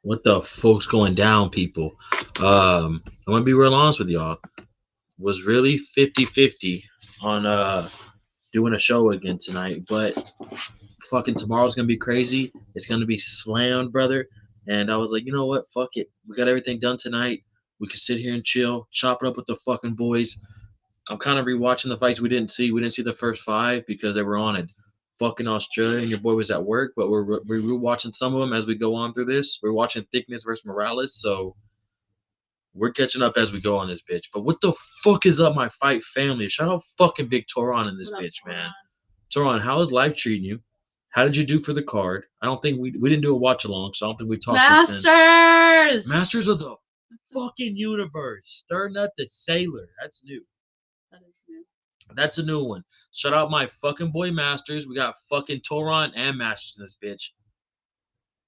What the fuck's going down, people? I'm gonna be real honest with y'all. Was really 50-50 on doing a show again tonight, but fucking tomorrow's gonna be crazy. It's gonna be slammed, brother. And I was like, you know what? Fuck it. We got everything done tonight. We can sit here and chill, chop it up with the fucking boys. I'm kind of rewatching the fights we didn't see. We didn't see the first five because they were on in fucking Australia and your boy was at work. But we're watching some of them as we go on through this. We're watching Thickness versus Morales, so we're catching up as we go on this bitch. But what the fuck is up, my fight family? Shout out fucking Big Toron in this bitch, man. Toron, how is life treating you? How did you do for the card? I don't think we didn't do a watch along, so I don't think we talked since then. Masters! Masters of the fucking universe. Sternut the Sailor. That's new. That is new. That's a new one. Shout out my fucking boy Masters. We got fucking Toron and Masters in this bitch.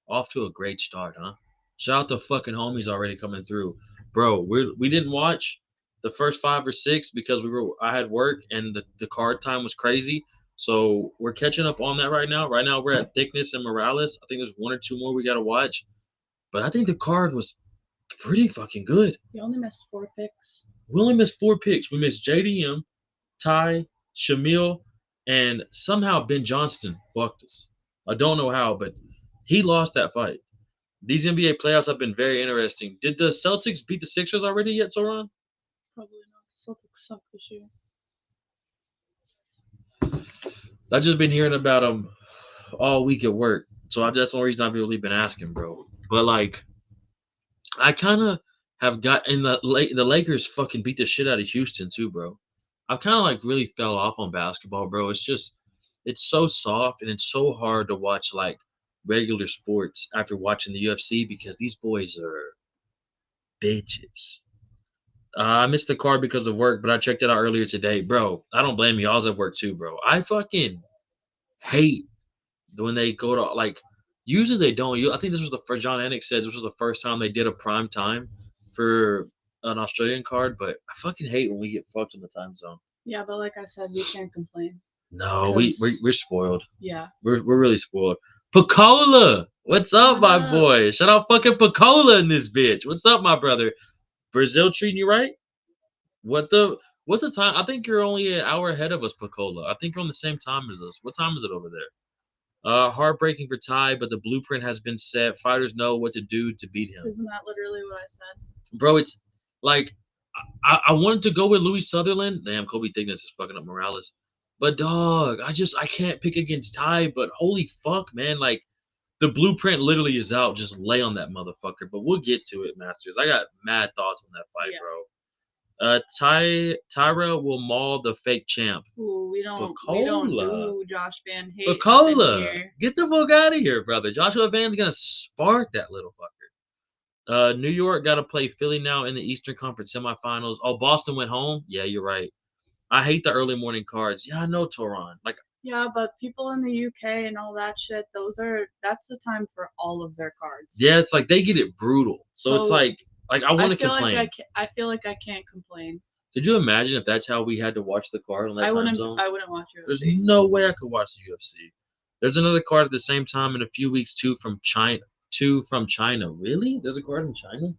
Off to a great start, huh? Shout out to fucking homies already coming through. Bro, we didn't watch the first 5 or 6 because I had work and the card time was crazy. So we're catching up on that right now. Right now we're at Thickness and Morales. I think there's 1 or 2 more we gotta watch. But I think the card was pretty fucking good. We only missed 4 picks. We only missed 4 picks. We missed JDM, Ty, Shamil, and somehow Ben Johnston fucked us. I don't know how, but he lost that fight. These NBA playoffs have been very interesting. Did the Celtics beat the Sixers already yet, Soran? Probably not. The Celtics suck this year. I've just been hearing about them all week at work. So that's the only reason I've really been asking, bro. But, like, I kind of have got – and the Lakers fucking beat the shit out of Houston too, bro. I've kind of, like, really fell off on basketball, bro. It's just – it's so soft and it's so hard to watch, like, regular sports after watching the UFC because these boys are bitches. I missed the card because of work, but I checked it out earlier today. Bro, I don't blame you. I was at work too, bro. I fucking hate when they go to, like, usually they don't. I think this was the first, John Anik said this was the first time they did a prime time for an Australian card, but I fucking hate when we get fucked in the time zone. Yeah, but like I said, we can't complain. No, we're spoiled. Yeah. We're really spoiled. Picola! What's up, my boy? Shout out fucking Picola in this bitch. What's up, my brother? Brazil treating you right? What's the time? I think you're only an hour ahead of us, Picola. I think you're on the same time as us. What time is it over there? Heartbreaking for Ty, but the blueprint has been set. Fighters know what to do to beat him. Isn't that literally what I said? Bro, it's like I wanted to go with Louis Sutherland. Damn, Kobe Thickness is fucking up Morales. But dog, I can't pick against Ty. But holy fuck, man, like the blueprint literally is out. Just lay on that motherfucker. But we'll get to it, Masters. I got mad thoughts on that fight, bro. Tyra will maul the fake champ. Ooh, we don't do Josh Van Hayes. Picola, get the fuck out of here, brother. Joshua Van's gonna spark that little fucker. New York got to play Philly now in the Eastern Conference semifinals. Oh, Boston went home. Yeah, you're right. I hate the early morning cards. Yeah, I know, Toron. Like, yeah, but people in the UK and all that shit, that's the time for all of their cards. Yeah, it's like they get it brutal. So it's like I want to complain. I feel like I can't complain. Could you imagine if that's how we had to watch the card on that time zone? I wouldn't watch UFC. There's no way I could watch the UFC. There's another card at the same time in a few weeks too from China. Really? There's a card in China?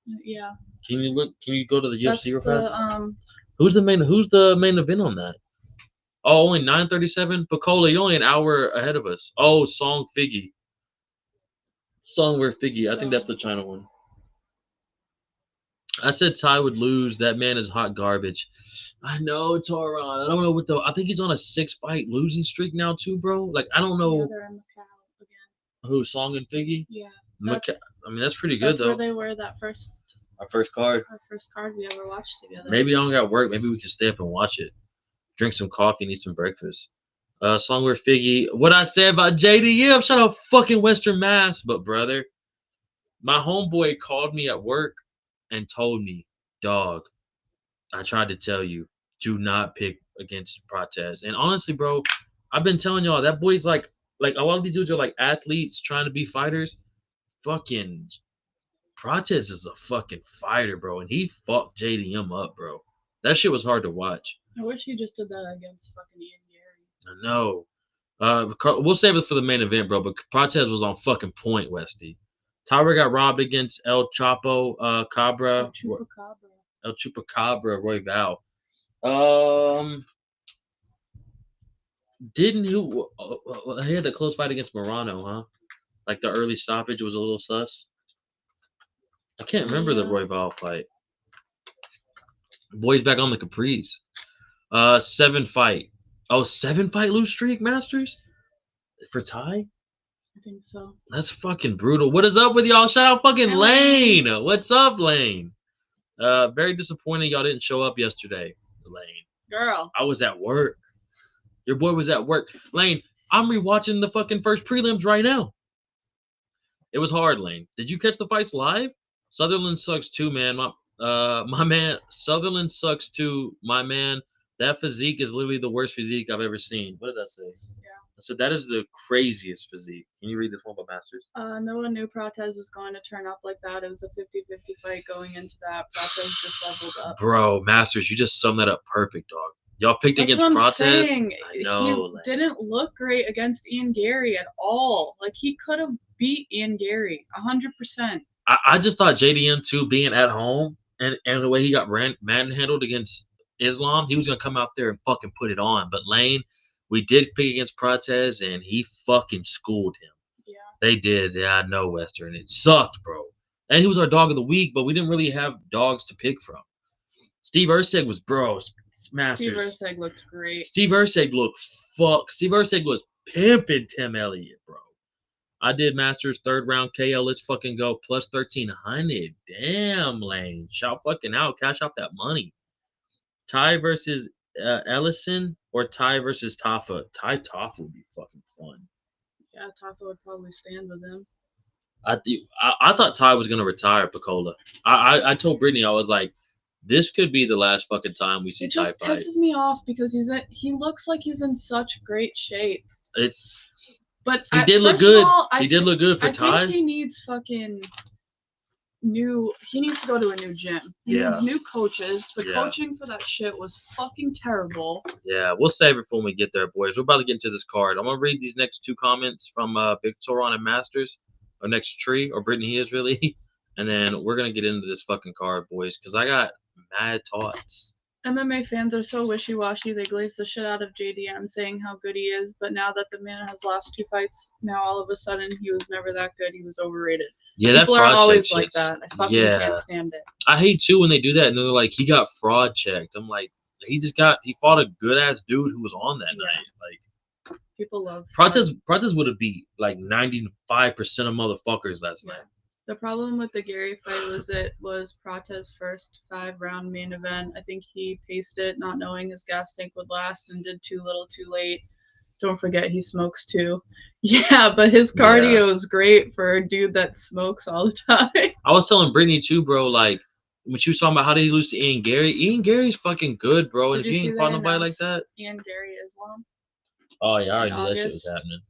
Yeah. Can you look? Can you go to the UFC real fast? The, Who's the main event on that? Oh, only 9:37. Picola, you're only an hour ahead of us. Oh, Song Figgy. Songware Figgy. I think that's the China one. I said Ty would lose. That man is hot garbage. I know, Toron. I don't know what I think he's on a 6-fight losing streak now too, bro. Like I don't know. Yeah, they're in Macau again. Who, Song and Figgy? Yeah. I mean, that's pretty good though. That's where they were that first. Our first card. Our first card we ever watched together. Maybe I don't got work. Maybe we can stay up and watch it. Drink some coffee and eat some breakfast. Songware Figgy. What I said about JDM, shout out fucking Western Mass. But brother, my homeboy called me at work and told me, dog, I tried to tell you, do not pick against Protez. And honestly, bro, I've been telling y'all that boy's like a lot of these dudes are like athletes trying to be fighters. Fucking Protez is a fucking fighter, bro, and he fucked JDM up, bro. That shit was hard to watch. I wish he just did that against fucking Ian Gary. I know. We'll save it for the main event, bro. But Protez was on fucking point, Westy. Tyra got robbed against El Chapo Cabra. Chupacabra. El Chupacabra Royval. Didn't he had the close fight against Morano, huh? Like the early stoppage was a little sus. I can't remember the Royval fight. Boys back on the Capris. 7-fight. Oh, 7-fight lose streak, Masters? For Ty? I think so. That's fucking brutal. What is up with y'all? Shout out fucking Lane. What's up, Lane? Very disappointed y'all didn't show up yesterday, Lane. Girl. I was at work. Your boy was at work. Lane, I'm rewatching the fucking first prelims right now. It was hard, Lane. Did you catch the fights live? Sutherland sucks too, man. My man, Sutherland sucks too, my man. That physique is literally the worst physique I've ever seen. What did I say? Yeah. I said that is the craziest physique. Can you read this one by Masters? No one knew Prates was going to turn up like that. It was a 50-50 fight going into that. Prates just leveled up. Bro, Masters, you just summed that up perfect, dog. Y'all picked That's against what I'm Prates. saying. I know. He didn't look great against Ian Gary at all. Like, he could have beat Ian Gary 100%. I just thought JDM too, being at home and the way he got manhandled against Islam, he was gonna come out there and fucking put it on. But Lane, we did pick against Prates and he fucking schooled him. Yeah. They did. Yeah, I know, Western. It sucked, bro. And he was our dog of the week, but we didn't really have dogs to pick from. Steve Urseg was Masters. Steve Urseg looked great. Steve Urseg was pimping Tim Elliott, bro. I did Masters 3rd round KO. Let's fucking go. Plus 1,300. Damn, Lane. Shout fucking out. Cash out that money. Ty versus Ellison or Ty versus Tafa? Ty Tafa would be fucking fun. Yeah, Tafa would probably stand with him. I thought Ty was going to retire Picola. I told Brittany, I was like, this could be the last fucking time we see Ty fight. It just pisses me off because he looks like he's in such great shape. But he did look good. He did look good for Ty. I think he needs fucking he needs to go to a new gym. He needs new coaches. The coaching for that shit was fucking terrible. Yeah, we'll save it for when we get there, boys. We're about to get into this card. I'm gonna read these next 2 comments from Victoron and Masters, or next tree, or Brittany is really, and then we're gonna get into this fucking card, boys, because I got mad thoughts. MMA fans are so wishy-washy. They glaze the shit out of JDM, saying how good he is, but now that the man has lost 2 fights, now all of a sudden he was never that good. He was overrated. Yeah, people that fraud are always check like that. I fucking can't stand it. I hate too when they do that and they're like, he got fraud checked. I'm like, he fought a good ass dude who was on that night. Like, people love Prates would have beat like 95% of motherfuckers last night. The problem with the Gary fight was it was Prates' first 5-round main event. I think he paced it, not knowing his gas tank would last, and did too little too late. Don't forget he smokes too. Yeah, but his cardio is great for a dude that smokes all the time. I was telling Brittany too, bro, like, when she was talking about how did he lose to Ian Gary's fucking good, bro. And if he ain't fought nobody like that. Ian Gary Islam. Oh, yeah, I already knew that shit was happening.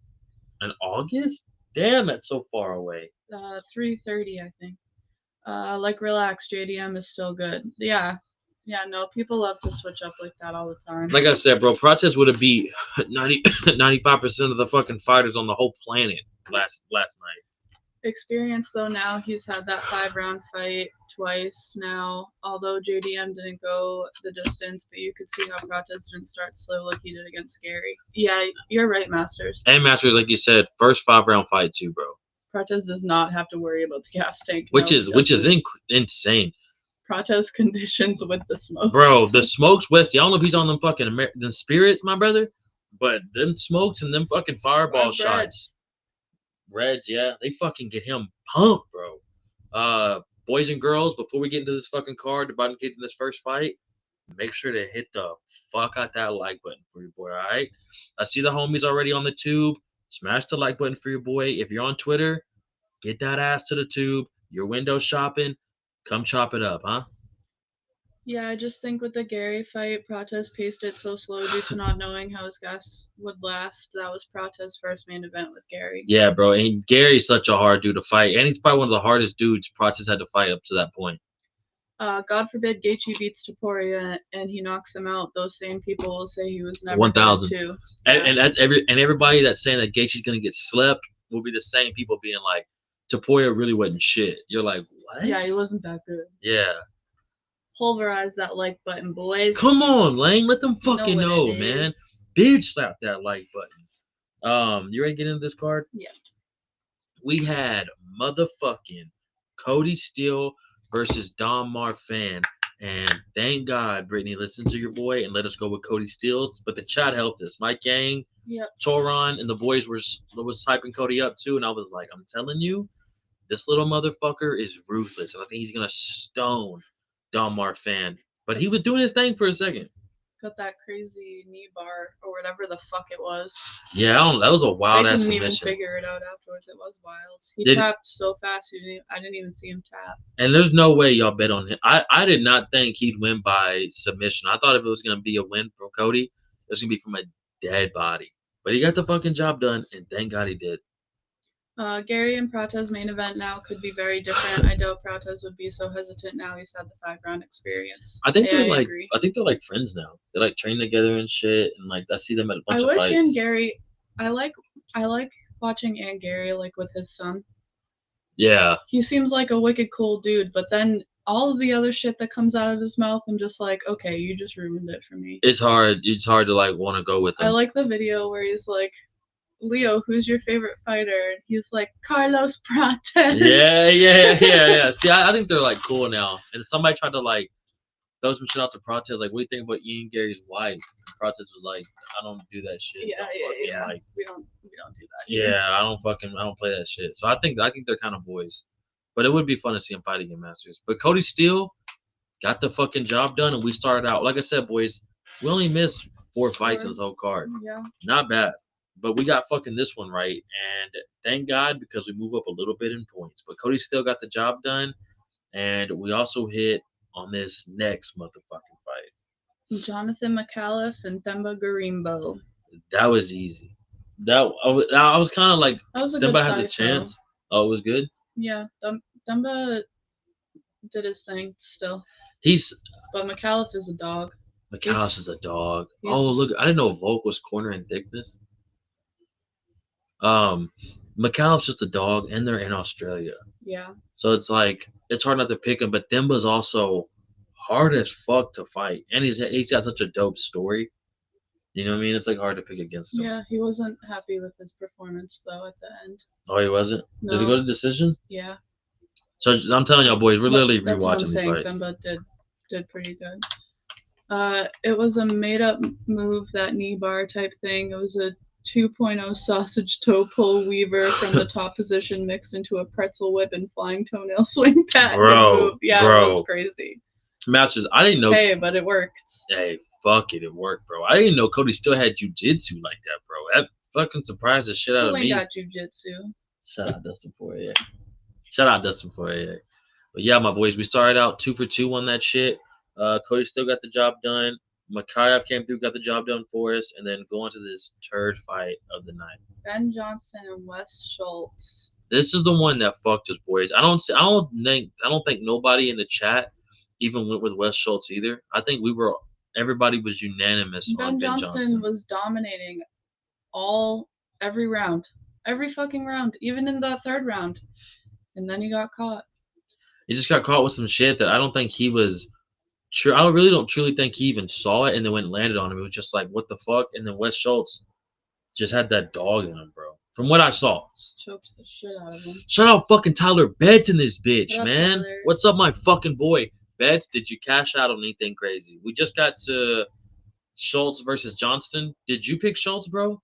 In August? Damn, that's so far away. 3:30, I think. Like, relax, JDM is still good. Yeah, no, people love to switch up like that all the time. Like I said, bro, Prates would have beat 95% of the fucking fighters on the whole planet last night. Experience, though, now he's had that 5-round fight twice now, although JDM didn't go the distance, but you could see how Prates didn't start slow like he did against Gary. Yeah, you're right, Masters. And Masters, like you said, first 5-round fight too, bro. Prates does not have to worry about the gas tank. Which is insane. Prates conditions with the smokes. Bro, the smokes, Westy. I don't know if he's on them fucking them spirits, my brother, but them smokes and them fucking fireball shots. Reds, yeah, they fucking get him pumped, bro. Boys and girls, before we get into this fucking card, about to get into this first fight, make sure to hit the fuck out that like button for your boy, all right? I see the homies already on the tube. Smash the like button for your boy. If you're on Twitter, get that ass to the tube. You're window shopping, come chop it up, huh? Yeah, I just think with the Gary fight, Prates paced it so slow due to not knowing how his gas would last. That was Prates' first main event with Gary. Yeah, bro. And Gary's such a hard dude to fight. And he's probably one of the hardest dudes Prates had to fight up to that point. God forbid Gaethje beats Topuria and he knocks him out. Those same people will say he was never 1,000. too. And everybody that's saying that Gaethje's gonna get slept will be the same people being like, Tapoya really wasn't shit. You're like, what? Yeah, he wasn't that good. Yeah. Pulverize that like button, boys. Come on, Lane. Let them You fucking what know, it man. is. Bitch, slap that like button. You ready to get into this card? Yeah. We had motherfucking Cody Steele versus Don Marfan. And thank God, Brittany, listen to your boy and let us go with Cody Steele. But the chat helped us. Mike Gang, Yep. Toron, and the boys was hyping Cody up too. And I was like, I'm telling you, this little motherfucker is ruthless. And I think he's going to stone Don Marfan. But he was doing his thing for a second. Got that crazy knee bar or whatever the fuck it was. Yeah, that was a wild I ass couldn't even submission. figure it out afterwards. It was wild. He Did- tapped so fast, I didn't even see him tap. And there's no way y'all bet on him. I did not think he'd win by submission. I thought if it was going to be a win for Cody, it was going to be from a dead body. But he got the fucking job done, and thank God he did. Gary and Prata's main event now could be very different. I doubt Pratas would be so hesitant now. He's had the 5-round experience. I think Hey, they're I like agree. I think they're like friends now. They like train together and shit, and like I see them at a bunch I of wish fights. and Gary. I like watching Aunt Gary like with his son. Yeah, He seems like a wicked cool dude, but then all of the other shit that comes out of his mouth, I'm just like, okay, you just ruined it for me. it's hard. It's hard to like want to go with I them. like the video where he's like, Leo, who's your favorite fighter? And he's like, Carlos Prates. Yeah. See, I think they're like cool now. And somebody tried to like throw some shit out to Prates, like, what do you think about Ian Gary's wife? And Prates was like, I don't do that shit. Yeah. Like, we don't do that. Here. yeah, I don't play that shit. So I think they're kind of boys. But it would be fun to see him fight again, Masters. But Cody Steele got the fucking job done, and we started out. Like I said, boys, we only missed 4 fights in this whole card. Yeah. Not bad. But we got fucking this one right, and thank God because we move up a little bit in points. But Cody Steele got the job done, and we also hit on this next motherfucking fight. Jonathan McAuliffe and Themba Garimbo. That was easy. I was kind of like, That was a good Themba fight, has a chance. Oh, it was good? Yeah, Themba did his thing still. But McAuliffe is a dog. McAuliffe is a dog. Oh, look, I didn't know Volk was corner in thickness. McAuliffe's just a dog, and they're in Australia. Yeah. So it's like it's hard not to pick him, but Themba's also hard as fuck to fight, and he's got such a dope story. You know what I mean? It's like hard to pick against him. Yeah, he wasn't happy with his performance though at the end. Oh, he wasn't. No. Did he go to decision? Yeah. So I'm telling y'all, boys, we're literally That's what I'm rewatching these saying. fights. Themba did pretty good. It was a made up move, that knee bar type thing. It was a 2.0 sausage toe pull weaver from the top position mixed into a pretzel whip and flying toenail swing patent move. Yeah, it was crazy. Masters, I didn't know. Hey, but it worked. Hey, fuck it worked, bro. I didn't know Cody still had jujitsu like that, bro. That fucking surprised the shit out of me. He got jujitsu. Shout out Dustin Poirier. But yeah, my boys, we started out 2 for 2 on that shit. Cody still got the job done. Makayev came through, got the job done for us, and then go on to this third fight of the night. Ben Johnston and Wes Schultz. This is the one that fucked us, boys. I don't think nobody in the chat even went with Wes Schultz either. I think everybody was unanimous on Ben Johnston. Was dominating every round. Every fucking round, even in the third round. And then he got caught. He just got caught with some shit that I don't think he was sure. I really don't truly think he even saw it, and then when it landed on him, it was just like, what the fuck? And then Wes Schultz just had that dog in him, bro. From what I saw. Just choked the shit out of him. Shout out fucking Tyler Betts in this bitch, What up, man. Tyler? What's up, my fucking boy? Betts, did you cash out on anything crazy? We just got to Schultz versus Johnston. Did you pick Schultz, bro?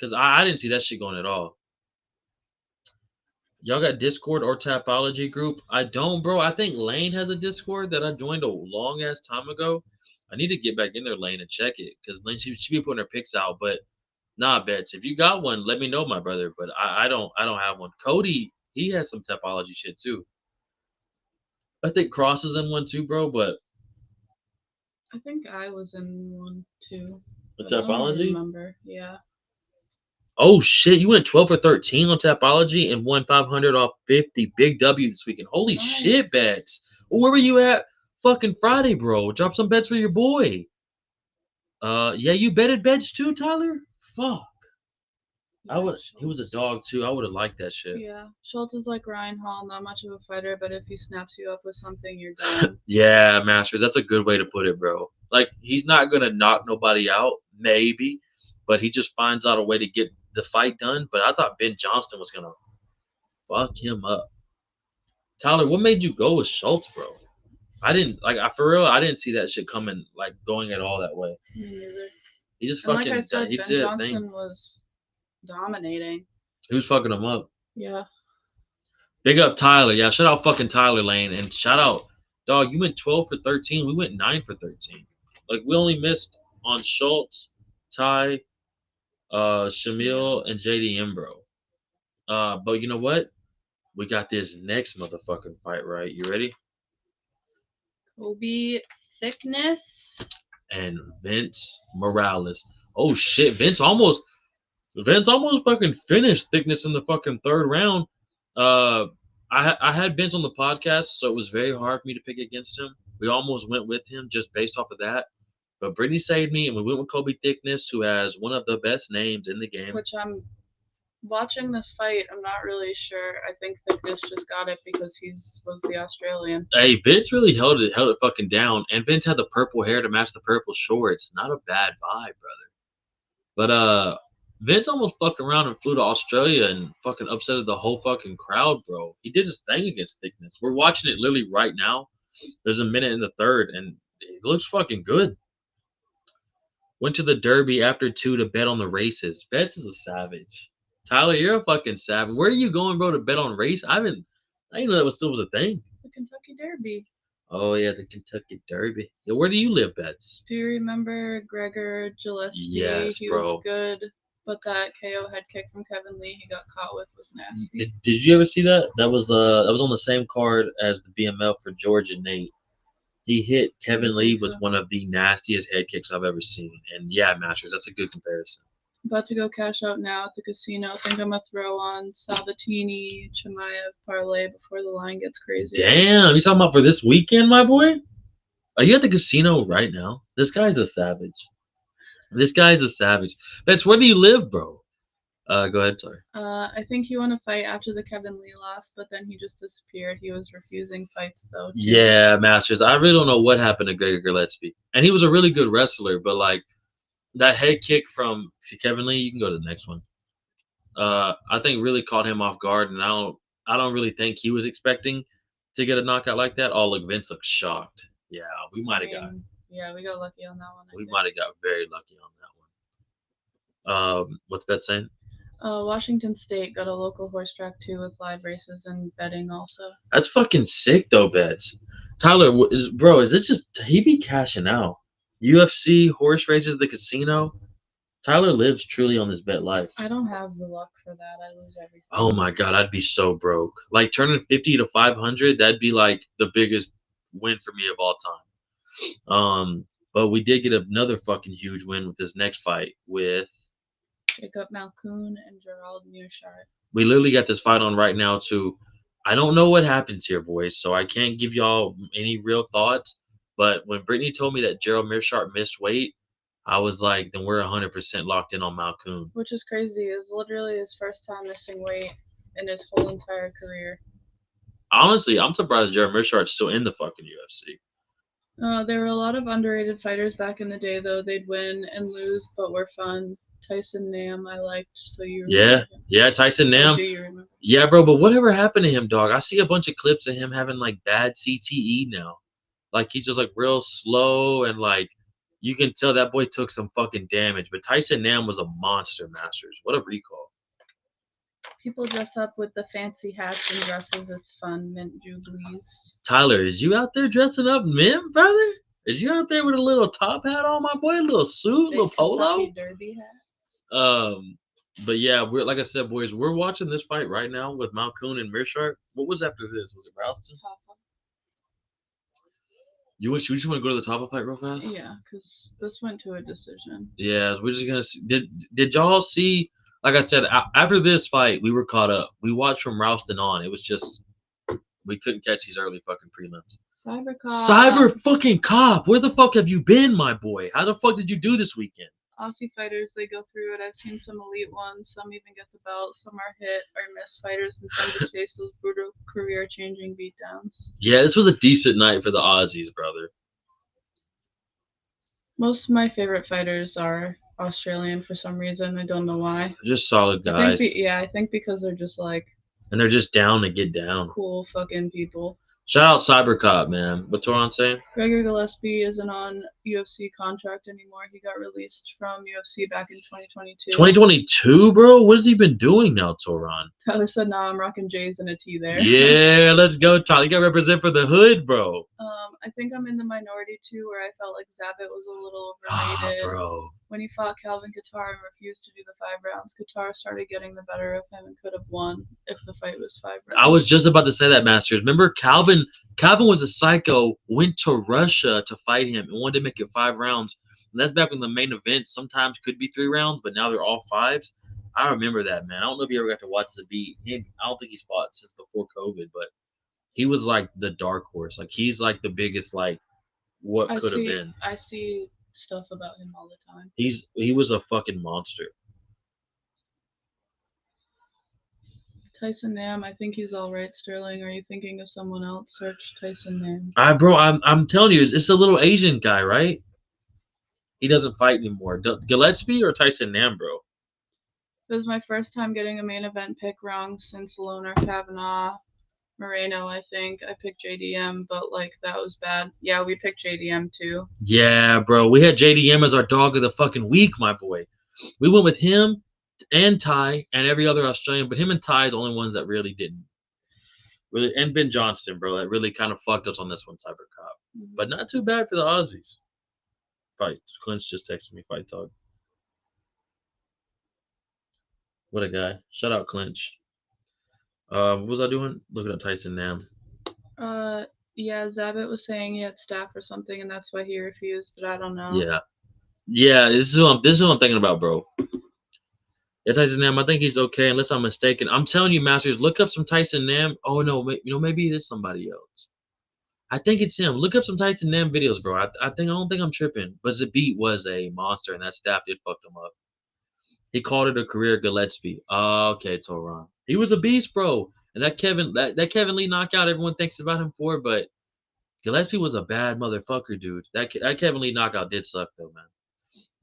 Because I didn't see that shit going at all. Y'all got Discord or Tapology group? I don't, bro. I think Lane has a Discord that I joined a long ass time ago. I need to get back in there, Lane, and check it because Lane she be putting her picks out. But nah, Betts, if you got one, let me know, my brother. But I don't have one. Cody, he has some Tapology shit too. I think Cross is in one too, bro. But I think I was in one too. The I don't Tapology? remember. Yeah. Oh shit, you went 12 for 13 on Tapology and won 500 off 50. Big W this weekend. Holy shit, Betts. Where were you at fucking Friday, bro? Drop some bets for your boy. Yeah, you betted Betts too, Tyler? Fuck. He was a dog too. I would have liked that shit. Yeah, Schultz is like Ryan Hall, not much of a fighter, but if he snaps you up with something, you're done. Yeah, Masters. That's a good way to put it, bro. Like he's not gonna knock nobody out, maybe, but he just finds out a way to get the fight done. But I thought Ben Johnston was gonna fuck him up. Tyler, what made you go with Schultz, bro? I didn't like. I for real. I didn't see that shit coming. Like going at all that way. Me neither. He just And fucking. like I said, He Ben did a Johnston thing. was dominating. He was fucking him up. Yeah. Big up Tyler. Yeah, shout out fucking Tyler Lane. And shout out, dog, you went 12 for 13. We went 9 for 13. Like, we only missed on Schultz, Ty, Shamil, and JDM, bro. But you know what? We got this next motherfucking fight, right? You ready? Kobe Thickness. And Vince Morales. Oh, shit. Vince almost fucking finished Thickness in the fucking third round. I had Vince on the podcast, so it was very hard for me to pick against him. We almost went with him just based off of that. But Brittany saved me, and we went with Kobe Thickness, who has one of the best names in the game. Which I'm watching this fight. I'm not really sure. I think Thickness just got it because was the Australian. Hey, Vince really held it fucking down, and Vince had the purple hair to match the purple shorts. Not a bad vibe, brother. But Vince almost fucked around and flew to Australia and fucking upsetted the whole fucking crowd, bro. He did his thing against Thickness. We're watching it literally right now. There's a minute in the third, and it looks fucking good. Went to the Derby after 2 to bet on the races. Betts is a savage. Tyler, you're a fucking savage. Where are you going, bro, to bet on race? I didn't know that still was a thing. The Kentucky Derby. Oh, yeah, the Kentucky Derby. Yeah, where do you live, Betts? Do you remember Gregor Gillespie? Yes, he bro. was good, but that KO head kick from Kevin Lee he got caught with was nasty. Did you ever see that? That was on the same card as the BMF for George and Nate. He hit Kevin Lee with one of the nastiest head kicks I've ever seen. And yeah, Masters, that's a good comparison. About to go cash out now at the casino. I think I'm going to throw on Sabatini, Chimaev parlay before the line gets crazy. Damn, you talking about for this weekend, my boy? Are you at the casino right now? This guy's a savage. Betts, where do you live, bro? Go ahead, sorry. I think he won a fight after the Kevin Lee loss, but then he just disappeared. He was refusing fights, though. Too. Yeah, Masters. I really don't know what happened to Gregor Gillespie. And he was a really good wrestler, but, like, that head kick from Kevin Lee, you can go to the next one. I think really caught him off guard, and I don't really think he was expecting to get a knockout like that. Oh, look, Vince looks shocked. Yeah, we might have got. Yeah, we got lucky on that one. We might have got very lucky on that one. What's Bet saying? Washington State got a local horse track too with live races and betting also. That's fucking sick though, Betts. Tyler, is this just he be cashing out? UFC, horse races, the casino. Tyler lives truly on this bet life. I don't have the luck for that. I lose everything. Oh my god, I'd be so broke. Like turning 50 to 500, that'd be like the biggest win for me of all time. But we did get another fucking huge win with this next fight with Jacob Malkoun and Gerald Mearshart. We literally got this fight on right now too. I don't know what happens here, boys, so I can't give y'all any real thoughts. But when Brittany told me that Gerald Mearshart missed weight, I was like, then we're 100% locked in on Malkoun. Which is crazy. It's literally his first time missing weight in his whole entire career. Honestly, I'm surprised Gerald Mearshart's still in the fucking UFC. There were a lot of underrated fighters back in the day, though. They'd win and lose, but were fun. Tyson Nam, I liked, so you remember him. Yeah, Tyson Nam. Do you remember? Yeah, bro, but whatever happened to him, dog? I see a bunch of clips of him having, like, bad CTE now. Like, he's just, like, real slow, and, like, you can tell that boy took some fucking damage. But Tyson Nam was a monster, Masters. What a recall. People dress up with the fancy hats and dresses. It's fun. Mint jubilees. Tyler, is you out there dressing up mint, brother? Is you out there with a little top hat on, my boy? A little suit, Big little polo? Kentucky Derby hats. But yeah, we're like I said, boys, we're watching this fight right now with Malkoun and Mearshart. What was after this? Was it Ralston? You just want to go to the top of fight real fast? Yeah, because this went to a decision. Yeah, we're just gonna see. Did y'all see? Like I said, after this fight, we were caught up. We watched from Ralston on. It was just we couldn't catch these early fucking prelims. Cyber fucking cop, where the fuck have you been, my boy? How the fuck did you do this weekend? Aussie fighters, they go through it. I've seen some elite ones. Some even get the belt. Some are hit or miss fighters, and some just face those brutal career-changing beatdowns. Yeah, this was a decent night for the Aussies, brother. Most of my favorite fighters are Australian for some reason. I don't know why. Just solid guys. I think because they're just like and they're just down to get down. cool fucking people. Shout out CyberCop, man. What's Toron saying? Gregor Gillespie isn't on UFC contract anymore. He got released from UFC back in 2022. 2022, bro? What has he been doing now, Toron? Tyler said, "Nah, I'm rocking J's and a T there." Yeah, let's go, Tyler. You got to represent for the hood, bro. I think I'm in the minority too, where I felt like Zabit was a little overrated. Bro. When he fought Calvin Kattar and refused to do the 5 rounds, Kattar started getting the better of him and could have won if the fight was 5 rounds. I was just about to say that, Masters. Remember, Calvin was a psycho, went to Russia to fight him and wanted to make it 5 rounds. And that's back when the main event sometimes could be 3 rounds, but now they're all 5s. I remember that, man. I don't know if you ever got to watch the beat. I don't think he's fought since before COVID, but he was like the dark horse. Like, he's like the biggest, like, what could have been. I see stuff about him all the time. He was a fucking monster. Tyson Nam, I think he's all right. Sterling, are you thinking of someone else? Search Tyson Nam. Bro, I'm telling you, it's a little Asian guy, right? He doesn't fight anymore. Gillespie or Tyson Nam, bro? It was my first time getting a main event pick wrong since Loner Kavanaugh Moreno, I think. I picked JDM, but like that was bad. Yeah, we picked JDM too. Yeah, bro. We had JDM as our dog of the fucking week, my boy. We went with him and Ty and every other Australian, but him and Ty are the only ones that really didn't. Really, and Ben Johnston, bro, that really kind of fucked us on this one, CyberCop. Mm-hmm. But not too bad for the Aussies. Fight. Clint's just texted me, fight dog. What a guy. Shout out Clinch. What was I doing? Looking at Tyson Nam. Yeah, Zabit was saying he had staph or something, and that's why he refused, but I don't know. Yeah. This is what I'm thinking about, bro. Yeah, Tyson Nam. I think he's okay, unless I'm mistaken. I'm telling you, Masters, look up some Tyson Nam. Oh no, maybe it is somebody else. I think it's him. Look up some Tyson Nam videos, bro. I don't think I'm tripping, but Zabit was a monster, and that staph did fuck him up. He called it a career Gillespie. Okay, Toron. He was a beast, bro. And that Kevin Lee knockout, everyone thinks about him for, but Gillespie was a bad motherfucker, dude. That Kevin Lee knockout did suck, though, man.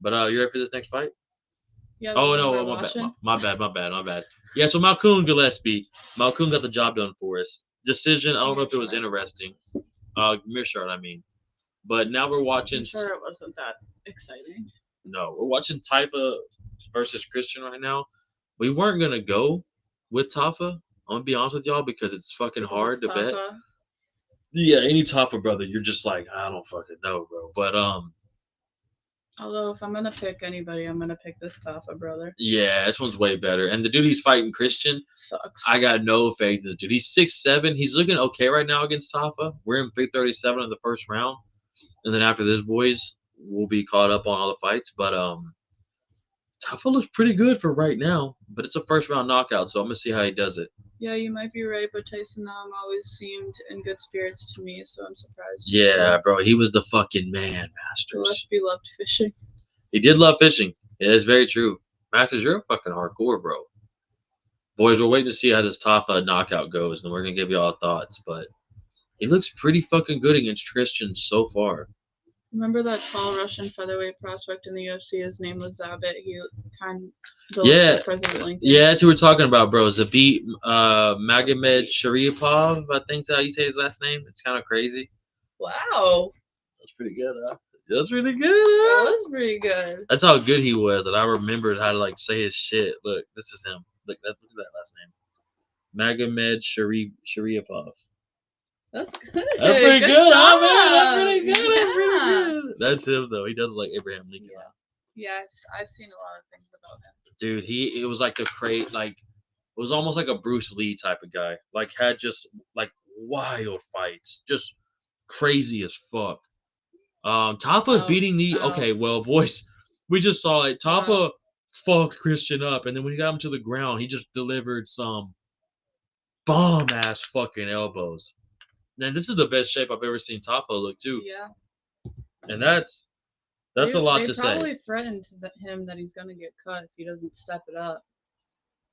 But you ready for this next fight? Yeah. Oh no, my bad. Yeah, so Malkoun Gillespie. Malkoun got the job done for us. Decision. I don't know if it was interesting. Mearshart, I mean. But now we're watching. I'm sure it wasn't that exciting. No, we're watching Taifa versus Christian right now. We weren't gonna go with Tafa. I'm gonna be honest with y'all because it's fucking hard to bet. Yeah, any Tafa brother, you're just like, I don't fucking know, bro. But although if I'm gonna pick anybody, I'm gonna pick this Tafa brother. Yeah, this one's way better. And the dude he's fighting, Christian, sucks. I got no faith in this dude. He's 6'7". He's looking okay right now against Tafa. We're in 337 in the first round, and then after this, boys, we'll be caught up on all the fights. But Tafa looks pretty good for right now, but it's a first round knockout, so I'm gonna see how he does it. Yeah, you might be right, but Tyson Nam always seemed in good spirits to me, so I'm surprised. Yeah, bro, he was the fucking man, Masters. Gillespie loved fishing. He did love fishing. It is very true. Masters, you're fucking hardcore, bro. Boys, we're waiting to see how this Tafa knockout goes, and we're gonna give you all thoughts, but he looks pretty fucking good against Christian so far. Remember that tall Russian featherweight prospect in the UFC? His name was Zabit. He kind of like President Lincoln. Yeah, that's who we're talking about, bro. Zabit Magomed Sharipov, I think that's how you say his last name. It's kind of crazy. Wow. That's pretty good, huh? That's pretty good, huh? That was pretty good. That's how good he was, and I remembered how to like say his shit. Look, this is him. Look at that last name. Magomed Sharipov. That's good. That's pretty good, huh, man? That's pretty good. Yeah. That's pretty good. That's him, though. He does like Abraham Lincoln. Yes, I've seen a lot of things about him. Dude, it was like it was almost like a Bruce Lee type of guy. Like, had just like wild fights, just crazy as fuck. Tafa's beating the. Okay, well, boys, we just saw it. Tafa fucked Christian up, and then when he got him to the ground, he just delivered some bomb ass fucking elbows. And this is the best shape I've ever seen Tafa look too. Yeah. And that's That's a lot They to probably say. threatened him that he's gonna get cut if he doesn't step it up.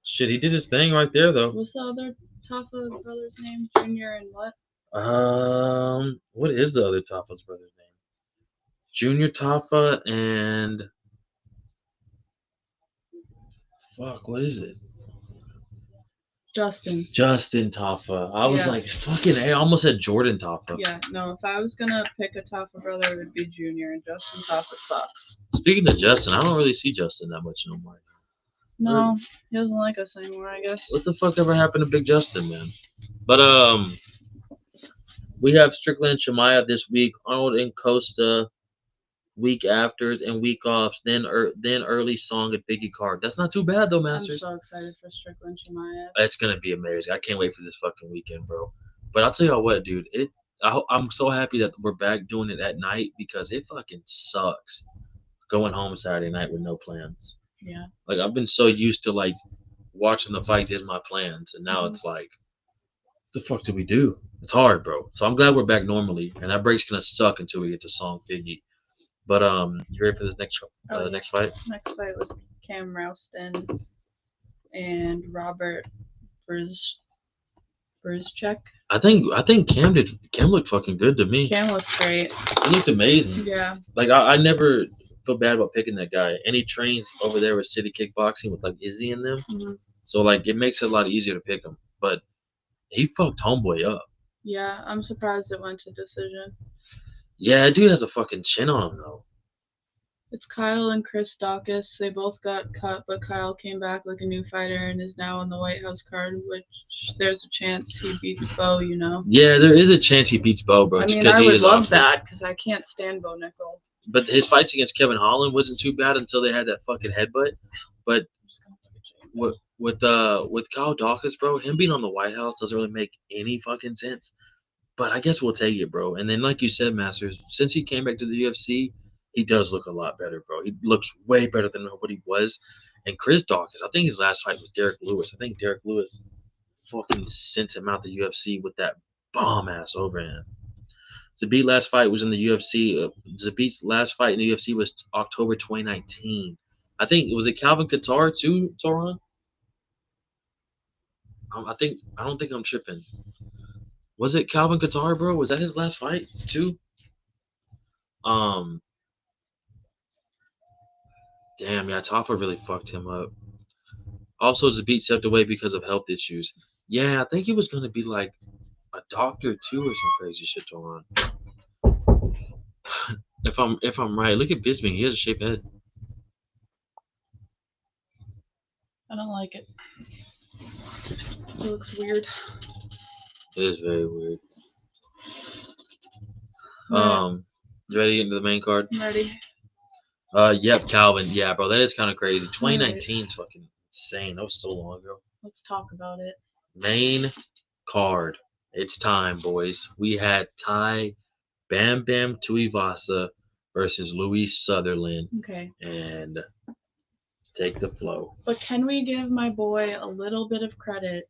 Shit, he did his thing right there though. What's the other Tafa brother's name? Junior and what? What is the other Tafa's brother's name? Junior Tafa and fuck, what is it? Justin. Justin Tafa. I was Yeah. like, fucking A, I almost said Jordan Tafa. Yeah, no, if I was gonna pick a Tafa brother, it would be Junior, and Justin Tafa sucks. Speaking of Justin, I don't really see Justin that much no more. No, he doesn't like us anymore, I guess. What the fuck ever happened to Big Justin, man? But we have Strickland and Shemaya this week. Arnold and Costa week afters and week offs. Then early song at Biggie Card. That's not too bad though, Masters. I'm so excited for Strickland Shemaya. It's gonna be amazing. I can't wait for this fucking weekend, bro. But I'll tell y'all what, dude. I'm so happy that we're back doing it at night because it fucking sucks going home Saturday night with no plans. Yeah. Like I've been so used to like watching the fights is my plans, and now it's like, what the fuck do we do? It's hard, bro. So I'm glad we're back normally, and that break's gonna suck until we get to Song Figgy. But you ready for this next next fight? Next fight was Cam Rouston and Robert Brzczek. I think Cam looked fucking good to me. Cam looked great. He looked amazing. Yeah. Like I never feel bad about picking that guy. And he trains over there with City Kickboxing with like Izzy in them. Mm-hmm. So like it makes it a lot easier to pick him. But he fucked Homeboy up. Yeah, I'm surprised it went to decision. Yeah, that dude has a fucking chin on him though. It's Kyle and Chris Dawkins. They both got cut, but Kyle came back like a new fighter and is now on the White House card, which there's a chance he beats Bo, you know? Yeah, there is a chance he beats Bo, bro. I mean, I would love that because I can't stand Bo Nickel. But his fights against Kevin Holland wasn't too bad until they had that fucking headbutt. But with Kyle Dawkins, bro, him being on the White House doesn't really make any fucking sense. But I guess we'll take it, bro. And then, like you said, Masters, since he came back to the UFC, he does look a lot better, bro. He looks way better than what he was. And Chris Dawkins, I think his last fight was Derek Lewis. I think Derek Lewis fucking sent him out the UFC with that bomb-ass overhand. Zabit's last fight was in the UFC. Zabit's last fight in the UFC was October 2019. I think, was it Calvin Kattar too, Toron? I don't think I'm tripping. Was it Calvin Kattar, bro? Was that his last fight too? Damn, yeah, Tafa really fucked him up. Also, Zabit stepped away because of health issues. Yeah, I think he was gonna be like a doctor too or some crazy shit on. If I'm right, look at Bisping. He has a shaved head. I don't like it. It looks weird. It is very weird. Yeah. You ready to get into the main card? I'm ready. Yep, Calvin. Yeah, bro, that is kind of crazy. 2019 is fucking insane. That was so long ago. Let's talk about it. Main card. It's time, boys. We had Tai Bam Bam Tuivasa versus Luis Sutherland. Okay. And take the flow. But can we give my boy a little bit of credit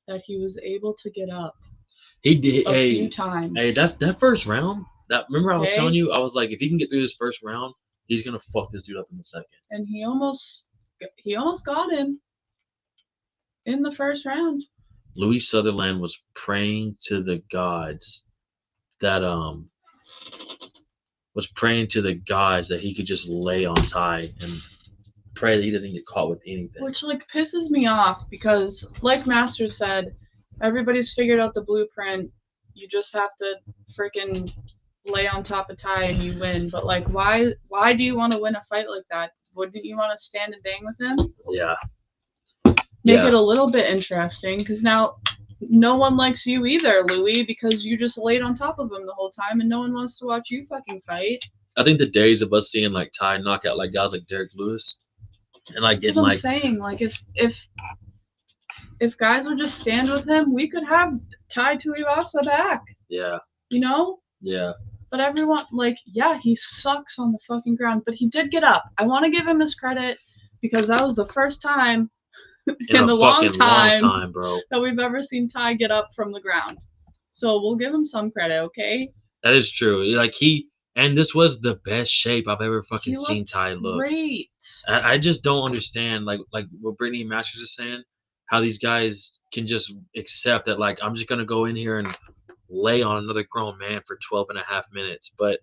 that he was able to get up? He did a few times. Hey, that first round. Remember I was telling you, I was like, if he can get through this first round, he's gonna fuck this dude up in the second. And he almost got him in the first round. Luis Sutherland was praying to the gods that he could just lay on Tai and pray that he doesn't get caught with anything. Which like pisses me off because, like Master said, everybody's figured out the blueprint. You just have to freaking lay on top of Tai and you win. But like, why do you want to win a fight like that? Wouldn't you want to stand and bang with him? Yeah. Make it a little bit interesting because now no one likes you either, Louis, because you just laid on top of him the whole time and no one wants to watch you fucking fight. I think the days of us seeing like Tai knock out like guys like Derek Lewis and like That's what I'm saying. Like if guys would just stand with him, we could have Tai Tuivasa back. Yeah. You know? Yeah. But everyone, like, yeah, he sucks on the fucking ground, but he did get up. I want to give him his credit because that was the first time in a long time, bro, that we've ever seen Tai get up from the ground. So we'll give him some credit, okay? That is true. Like he And this was the best shape I've ever He fucking seen looked Ty look. great. I just don't understand like what Brittany Masters is saying, how these guys can just accept that like I'm just gonna go in here and lay on another grown man for 12 and a half minutes. But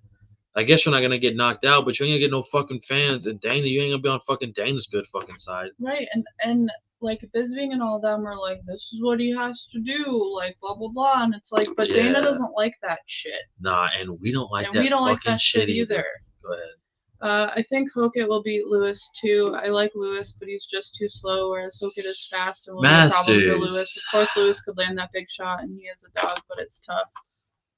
I guess you're not gonna get knocked out, but you ain't gonna get no fucking fans. And Dana, you ain't gonna be on fucking Dana's good fucking side. Right, and like Bisbing and all them are like, this is what he has to do, like blah blah blah, and it's like, but Dana Yeah. doesn't like that shit, Nah, and we don't like and that we don't like fucking that shit either. either. Go ahead. I think Hokit will beat Lewis too. I like Lewis, but he's just too slow, whereas Hokit is fast and will be a problem for Lewis. Masters. Of course, Lewis could land that big shot, and he is a dog, but it's tough.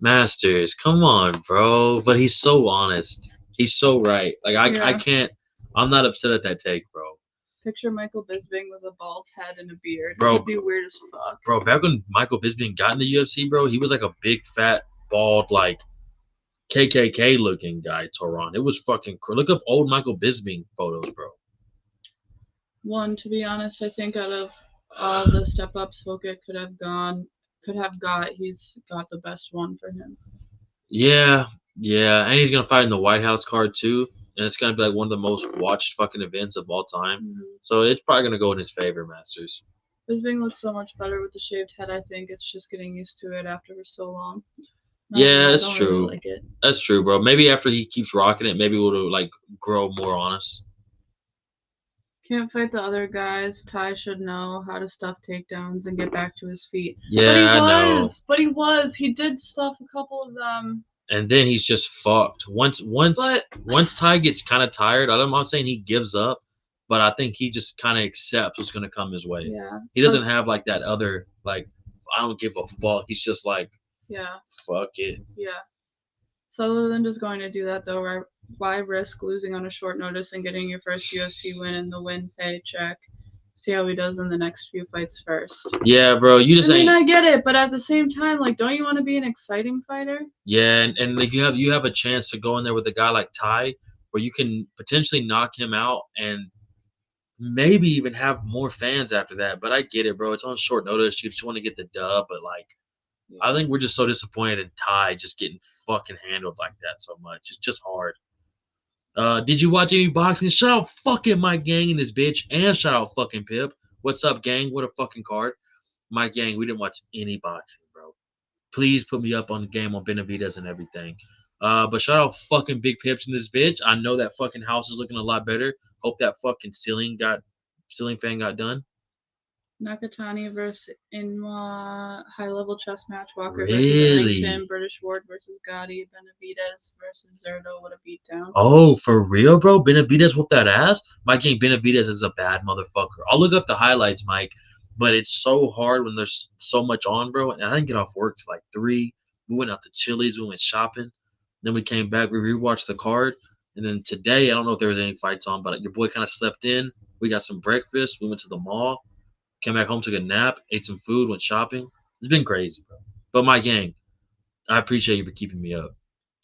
Masters, come on, bro. But he's so honest. He's so right. Like I Yeah. can't. I'm not upset at that take, bro. Picture Michael Bisping with a bald head and a beard. Bro. It would be weird as fuck. Bro, back when Michael Bisping got in the UFC, bro, he was like a big, fat, bald, like KKK looking guy. Toron. It was fucking. Look up old Michael Bisping photos, bro. One, to be honest, I think out of all the step ups Hokit could have got, he's got the best one for him. Yeah, yeah, and he's gonna fight in the White House card too, and it's gonna be like one of the most watched fucking events of all time. Mm-hmm. So it's probably gonna go in his favor, Masters. Bisping looks so much better with the shaved head. I think it's just getting used to it after so long. Yeah, that's I don't true. Really like it. That's true, bro. Maybe after he keeps rocking it, maybe it'll like grow more on us. Can't fight the other guys. Ty should know how to stuff takedowns and get back to his feet. Yeah, I know. But he was. He did stuff a couple of them. And then he's just fucked. Once Ty gets kind of tired, I'm not saying he gives up, but I think he just kind of accepts what's gonna come his way. Yeah. He doesn't have like that other like I don't give a fuck. He's just like fuck it. Yeah. So other than just going to do that though, why risk losing on a short notice and getting your first UFC win and the win paycheck? See how he does in the next few fights first. Yeah, bro. You just I get it, but at the same time, like, don't you want to be an exciting fighter? Yeah, and like you have a chance to go in there with a guy like Ty, where you can potentially knock him out and maybe even have more fans after that. But I get it, bro. It's on short notice. You just want to get the dub, but like, I think we're just so disappointed in Ty just getting fucking handled like that so much. It's just hard. Did you watch any boxing? Shout out fucking Mike Gang in this bitch, and shout out fucking Pip. What's up, gang? What a fucking card. Mike Gang, we didn't watch any boxing, bro. Please put me up on the game on Benavidez and everything. But shout out fucking Big Pips in this bitch. I know that fucking house is looking a lot better. Hope that fucking ceiling fan got done. Nakatani versus Inwa, high-level chess match. Walker Really? versus Ellington. British Ward versus Gotti. Benavidez versus Zerdo. What a beatdown. Oh, for real, bro? Benavidez whooped that ass? Mike Gang, Benavidez is a bad motherfucker. I'll look up the highlights, Mike. But it's so hard when there's so much on, bro. And I didn't get off work till like 3. We went out to Chili's. We went shopping. Then we came back. We rewatched the card. And then today, I don't know if there was any fights on, but your boy kind of slept in. We got some breakfast. We went to the mall. Came back home, took a nap, ate some food, went shopping. It's been crazy, bro. But my gang, I appreciate you for keeping me up.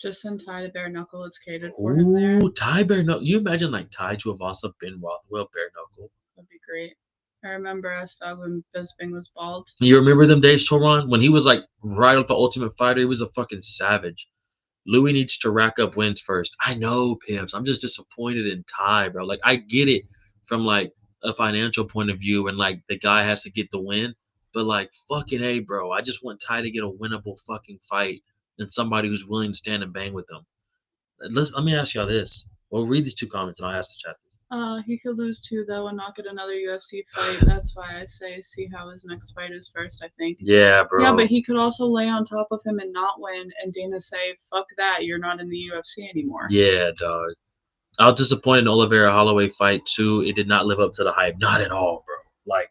Just send Ty to bare knuckle. It's catered for him there. Ooh, Ty bare knuckle. You imagine like Ty Tuivasa, Ben Rothwell, bare knuckle. That'd be great. I remember S-Dog when Bisping was bald. You remember them days, Toron? When he was like right up the Ultimate Fighter, he was a fucking savage. Louis needs to rack up wins first. I know, Pips. I'm just disappointed in Ty, bro. Like, I get it from like a financial point of view and like the guy has to get the win. But like, fucking A, bro. I just want Ty to get a winnable fucking fight and somebody who's willing to stand and bang with them. Let me ask y'all this. Well, read these 2 comments and I'll ask the chat this. He could lose too, though, and not get another UFC fight. That's why I say see how his next fight is first, I think. Yeah, bro. Yeah, but he could also lay on top of him and not win, and Dana say, fuck that, you're not in the UFC anymore. Yeah, dog. I was disappointed in Oliveira Holloway fight, too. It did not live up to the hype. Not at all, bro. Like,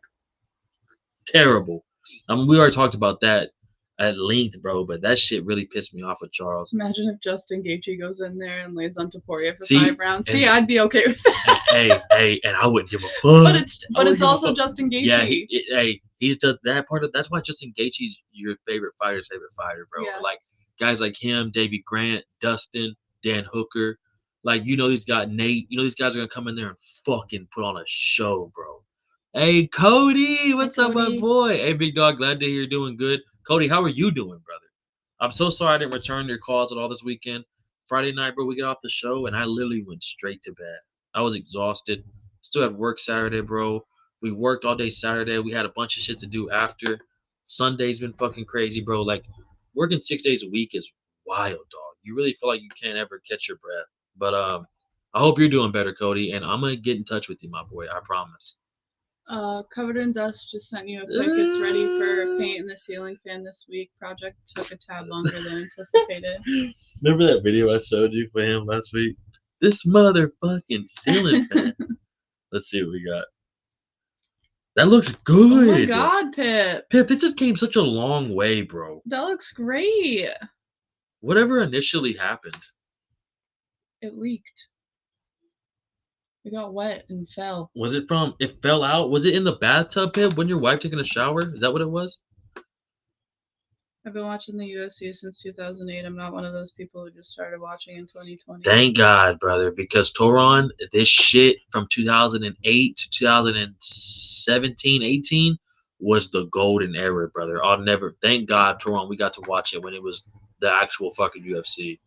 terrible. I mean, we already talked about that at length, bro, but that shit really pissed me off with Charles. Imagine if Justin Gaethje goes in there and lays on Topuria for 5 rounds. I'd be okay with that. Hey, and I wouldn't give a fuck. But it's also Justin Gaethje. Yeah, he's just that part of. That's why Justin Gaethje's your favorite fighter, bro. Yeah. Like guys like him, Davey Grant, Dustin, Dan Hooker. Like these guys, Nate. These guys are gonna come in there and fucking put on a show, bro. Hey, Cody, what's up, my boy? Hey, big dog, glad to hear you're doing good. Cody, how are you doing, brother? I'm so sorry I didn't return your calls at all this weekend. Friday night, bro, we get off the show, and I literally went straight to bed. I was exhausted. Still had work Saturday, bro. We worked all day Saturday. We had a bunch of shit to do after. Sunday's been fucking crazy, bro. Like, working 6 days a week is wild, dog. You really feel like you can't ever catch your breath. But I hope you're doing better, Cody, and I'm gonna get in touch with you, my boy. I promise. Covered in Dust just sent you a quick. It's ready for paint in the ceiling fan this week. Project took a tad longer than anticipated. Remember that video I showed you for him last week? This motherfucking ceiling fan. Let's see what we got. That looks good. Oh my god, Pip. Pip, it just came such a long way, bro. That looks great. Whatever initially happened. It leaked. It got wet and fell. Was it from, it fell out? Was it in the bathtub, Pip, when your wife taking a shower? Is that what it was? I've been watching the UFC since 2008. I'm not one of those people who just started watching in 2020. Thank God, brother, because Toron, this shit from 2008 to 2017, 18 was the golden era, brother. I'll never, thank God, Toron, we got to watch it when it was the actual fucking UFC.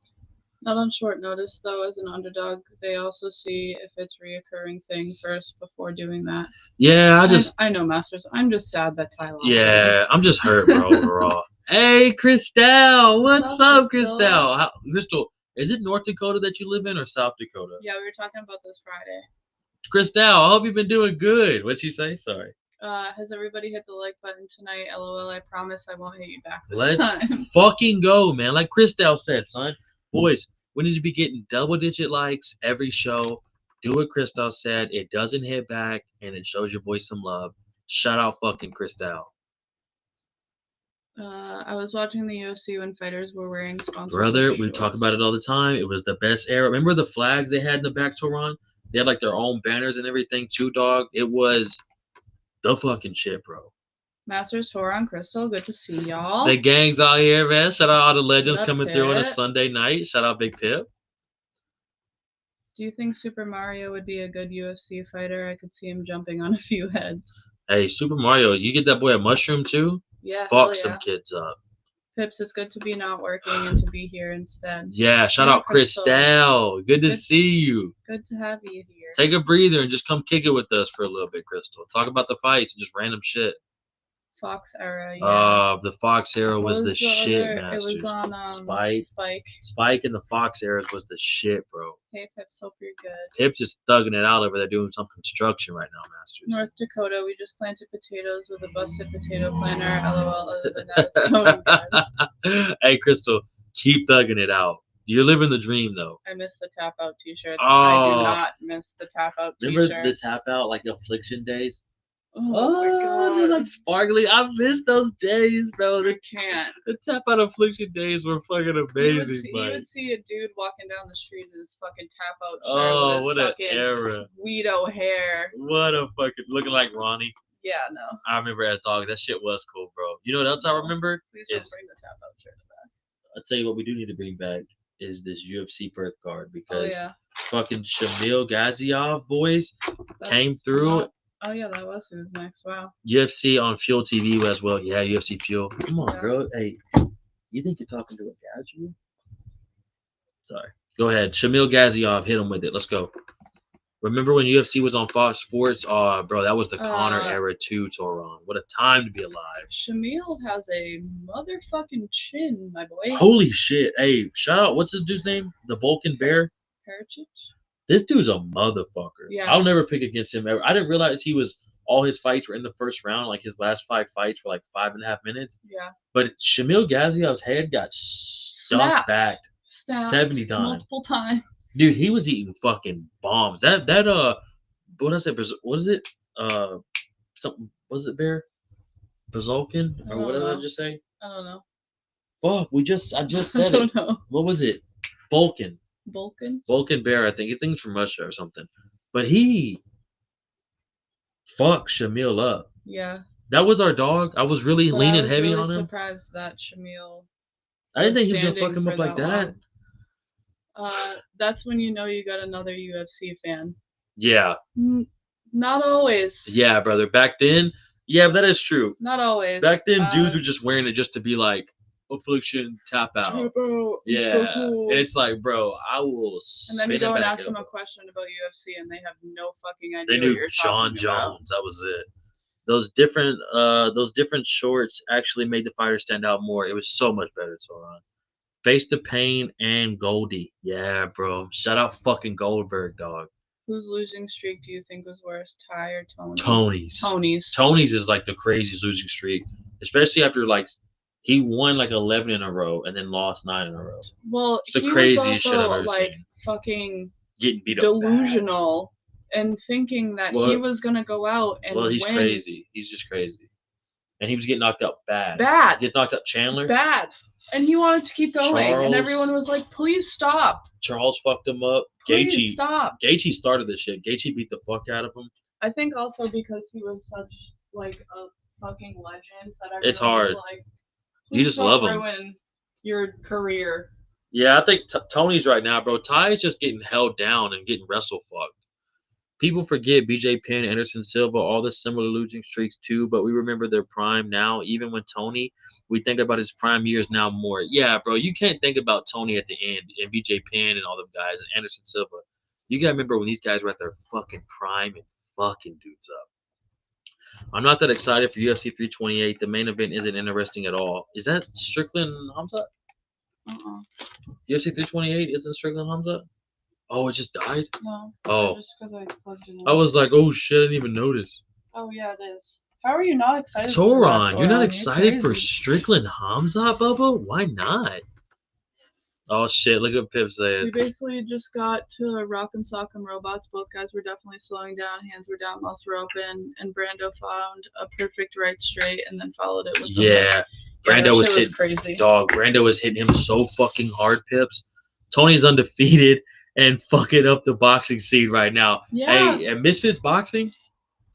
Not on short notice, though, as an underdog, they also see if it's a reoccurring thing first before doing that. Yeah, I know, Masters. I'm just sad that Ty lost. Yeah, I'm just hurt, bro, overall. Hey, Christelle. What's up, Christelle? Crystal, is it North Dakota that you live in or South Dakota? Yeah, we were talking about this Friday. Christelle, I hope you've been doing good. What'd you say? Sorry. Has everybody hit the like button tonight? LOL, I promise I won't hit you back this Let's time. fucking go, man. Like Christelle said, son. Boys, we need to be getting double-digit likes every show. Do what Christelle said. It doesn't hit back, and it shows your boy some love. Shout out fucking Christelle. I was watching the UFC when fighters were wearing sponsorship Brother, we shorts. talk about it all the time. It was the best era. Remember the flags they had in the back, Toron? They had like their own banners and everything too, dog. It was the fucking shit, bro. Masters, Toron, Crystal, good to see y'all. The gang's out here, man. Shout out all the legends What up, coming through on a Pip? Sunday night. Shout out Big Pip. Do you think Super Mario would be a good UFC fighter? I could see him jumping on a few heads. Hey, Super Mario, you get that boy a mushroom too? Yeah, Fuck some kids up. Pips, it's good to be not working and to be here instead. Yeah, shout out Christelle. Good to see you. Good to have you here. Take a breather and just come kick it with us for a little bit, Crystal. Talk about the fights and just random shit. Fox era, yeah. The Fox era was the shit, man. It was on Spike and the Fox eras was the shit, bro. Hey, Pips, hope you're good. Pips is thugging it out over there doing some construction right now, Masters. North Dakota, we just planted potatoes with a busted potato planter. LOL, other than that, it's going good. Hey, Crystal, keep thugging it out. You're living the dream, though. I miss the tap out t-shirts. Oh. I do not miss the tap out t-shirts. Remember the tap out, like Affliction days? Oh my god. They're like sparkly. I miss those days, bro. I can't. The tap out Affliction days were fucking amazing, you would see a dude walking down the street in his fucking tap out shirt Oh, with his what an fucking era. Guido hair. What a fucking, looking like Ronnie. Yeah, no. I remember as dog. That shit was cool, bro. You know what else I remember? Please don't bring the tap out shirts back. I'll tell you what we do need to bring back is this UFC Perth card because yeah. fucking Shamil Gaziev boys came through. Oh yeah, that was who was next. Wow. UFC on Fuel TV as well. Yeah, UFC Fuel. Come on, bro. Hey, you think you're talking to a Gaziev? Sorry. Go ahead. Shamil Gaziev, hit him with it. Let's go. Remember when UFC was on Fox Sports? Oh, bro, that was the Conor era too, Toron. What a time to be alive. Shamil has a motherfucking chin, my boy. Holy shit. Hey, shout out. What's this dude's name? The Vulcan Bear? Perchich? This dude's a motherfucker. Yeah. I'll never pick against him ever. I didn't realize he was all his fights were in the first round. Like his last 5 fights were like 5.5 minutes. Yeah. But Shamil Gaziev's head got stuffed back 70 times. Multiple times. Dude, he was eating fucking bombs. What is it? What is it? Something. Was it Bear? Bazolkin or what did I just say? I don't know. Fuck, I just said I don't know. What was it? Vulcan. Vulcan Bear, I think. His thing's from Russia or something. But he fucked Shamil up. Yeah. That was our dog. I was really leaning heavy on him. I was surprised that Shamil. I didn't think he was gonna fuck him up like that. That's when you know you got another UFC fan. Yeah. Not always. Yeah, brother. Back then, yeah, that is true. Not always. Back then, dudes were just wearing it just to be like, affliction, tap out. Bro, Yeah, so cool. and it's like, bro, I will. And then you go and ask them a question about UFC, and they have no fucking idea They what knew you're John talking about. Jones. That was it. Those different shorts actually made the fighter stand out more. It was so much better, Toron. Face the Pain and Goldie. Yeah, bro. Shout out fucking Goldberg, dog. Whose losing streak do you think was worse, Ty or Tony? Tony's. Tony's is like the craziest losing streak, especially after like he won like 11 in a row and then lost 9 in a row. Well, it's the he craziest was also, shit I've ever like seen. fucking Getting beat up delusional and thinking that he was gonna go out and win. Well, he's crazy. He's just crazy. And he was getting knocked out bad. He gets knocked out Chandler. Bad. And he wanted to keep going. And everyone was like, please stop. Charles fucked him up. Please stop. Gaethje started this shit. Gaethje beat the fuck out of him. I think also because he was such like a fucking legend that it's hard. Like, you just love him. Ruin your career. Yeah, I think Tony's right now, bro. Ty is just getting held down and getting wrestle fucked. People forget BJ Penn, Anderson Silva, all the similar losing streaks too, but we remember their prime now. Even when Tony, we think about his prime years now more. Yeah, bro, you can't think about Tony at the end and BJ Penn and all them guys and Anderson Silva. You gotta remember when these guys were at their fucking prime and fucking dudes up. I'm not that excited for UFC 328. The main event isn't interesting at all. Is that Strickland Hamzat? UFC 328 isn't Strickland Hamzat? Oh, it just died? No. Oh. Just because I plugged in. I was like, oh shit, I didn't even notice. Oh, yeah, it is. How are you not excited Toron, you're not excited for Strickland Hamzat, Bubba? Why not? Oh shit, look at Pip saying. We basically just got to Rock'em Sock'em Robots. Both guys were definitely slowing down, hands were down, mouths were open, and Brando found a perfect right straight and then followed it with the yeah. Brando was hitting crazy. Dog, Brando was hitting him so fucking hard, Pips. Tony's undefeated and fucking up the boxing scene right now. Yeah. Hey, at Misfits Boxing,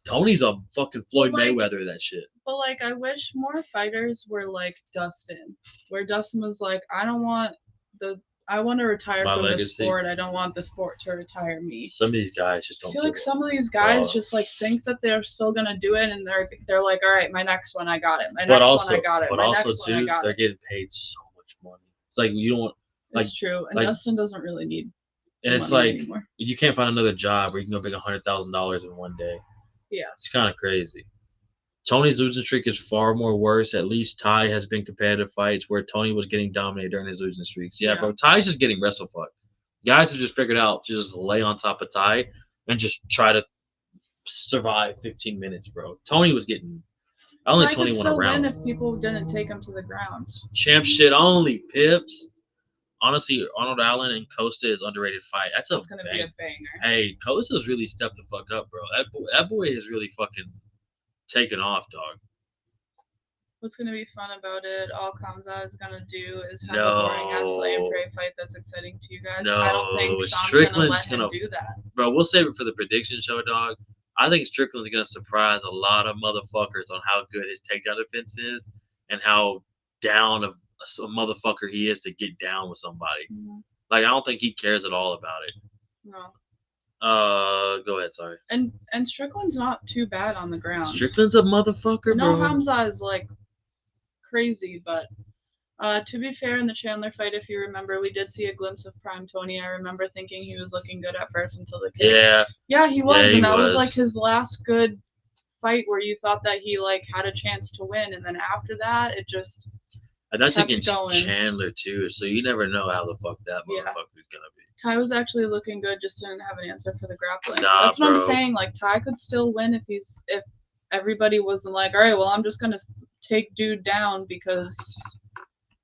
Tony's a fucking Floyd Mayweather of that shit. But like, I wish more fighters were like Dustin, where Dustin was like, I want to retire from the sport. I don't want the sport to retire me. Some of these guys just don't. I feel like some of these guys just like think that they're still gonna do it, and they're like, all right, my next one, I got it. My next one, I got it. But also too, they're getting paid so much money. It's like you don't. Like, it's true, and Dustin doesn't really need. And it's like anymore. You can't find another job where you can go make $100,000 in one day. Yeah, it's kind of crazy. Tony's losing streak is far more worse. At least Ty has been competitive fights where Tony was getting dominated during his losing streaks. Yeah, bro, Ty's just getting wrestle fucked. Guys have just figured out to just lay on top of Ty and just try to survive 15 minutes, bro. Tony was getting only 21 around. Win if people didn't take him to the ground. Champ shit only, Pips. Honestly, Arnold Allen and Costa is underrated fight. That's gonna be a banger. Hey, Costa's really stepped the fuck up, bro. That boy is really fucking taken off, dog. What's gonna be fun about it? All Kamza is gonna do is have a boring ass lay and pray fight that's exciting to you guys. No, I don't think Sean's Strickland's gonna let him do that. Bro, we'll save it for the prediction show, dog. I think Strickland's gonna surprise a lot of motherfuckers on how good his takedown defense is and how down a motherfucker he is to get down with somebody. Mm-hmm. Like, I don't think he cares at all about it. No. Go ahead, sorry. And Strickland's not too bad on the ground. Strickland's a motherfucker, bro. Hamza is like crazy, but to be fair, in the Chandler fight, if you remember, we did see a glimpse of prime Tony. I remember thinking he was looking good at first until the kick. Yeah, he was, and that was like his last good fight where you thought that he like had a chance to win, and then after that, it just. And that's against Chandler too, so you never know how the fuck that motherfucker's gonna be. Ty was actually looking good, just didn't have an answer for the grappling. That's what I'm saying. Like, Ty could still win if everybody wasn't like, all right, well, I'm just gonna take dude down because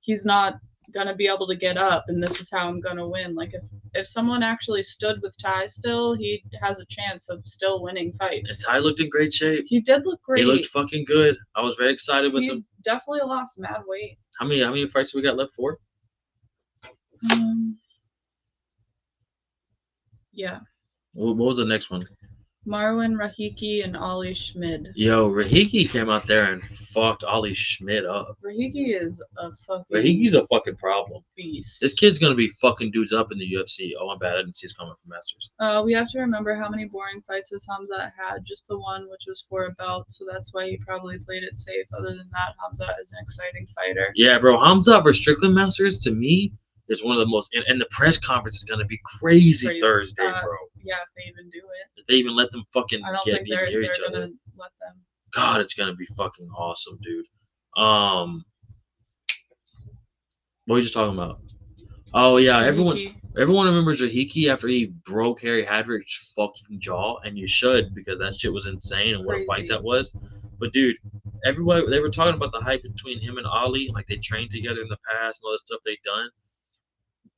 he's not gonna be able to get up, and this is how I'm gonna win. Like, if someone actually stood with Ty still, he has a chance of still winning fights. And Ty looked in great shape. He did look great. He looked fucking good. I was very excited with him. He definitely lost mad weight. How many fights do we got left for? Yeah. What was the next one? Marwan Rahiki and Ollie Schmid. Yo, Rahiki came out there and fucked Ollie Schmidt up. Rahiki is a fucking Rahiki's a fucking problem. beast. This kid's gonna be fucking dudes up in the UFC. Oh my bad, I didn't see his comment from Masters. We have to remember how many boring fights has Hamzat had. Just the one, which was for a belt, so that's why he probably played it safe. Other than that, Hamzat is an exciting fighter. Yeah, bro, Hamza versus Strickland Masters to me is one of the most. And the press conference is gonna be crazy. Thursday, bro. Yeah, if they even do it. If they even let them fucking I don't get think they're near each other. gonna let them. God, it's gonna be fucking awesome, dude. What were you just talking about? Oh yeah, Rahiki. everyone remembers Rahiki after he broke Harry Hadrick's fucking jaw, and you should, because that shit was insane and what a fight that was. But dude, everybody, they were talking about the hype between him and Ali, like they trained together in the past and all the stuff they've done.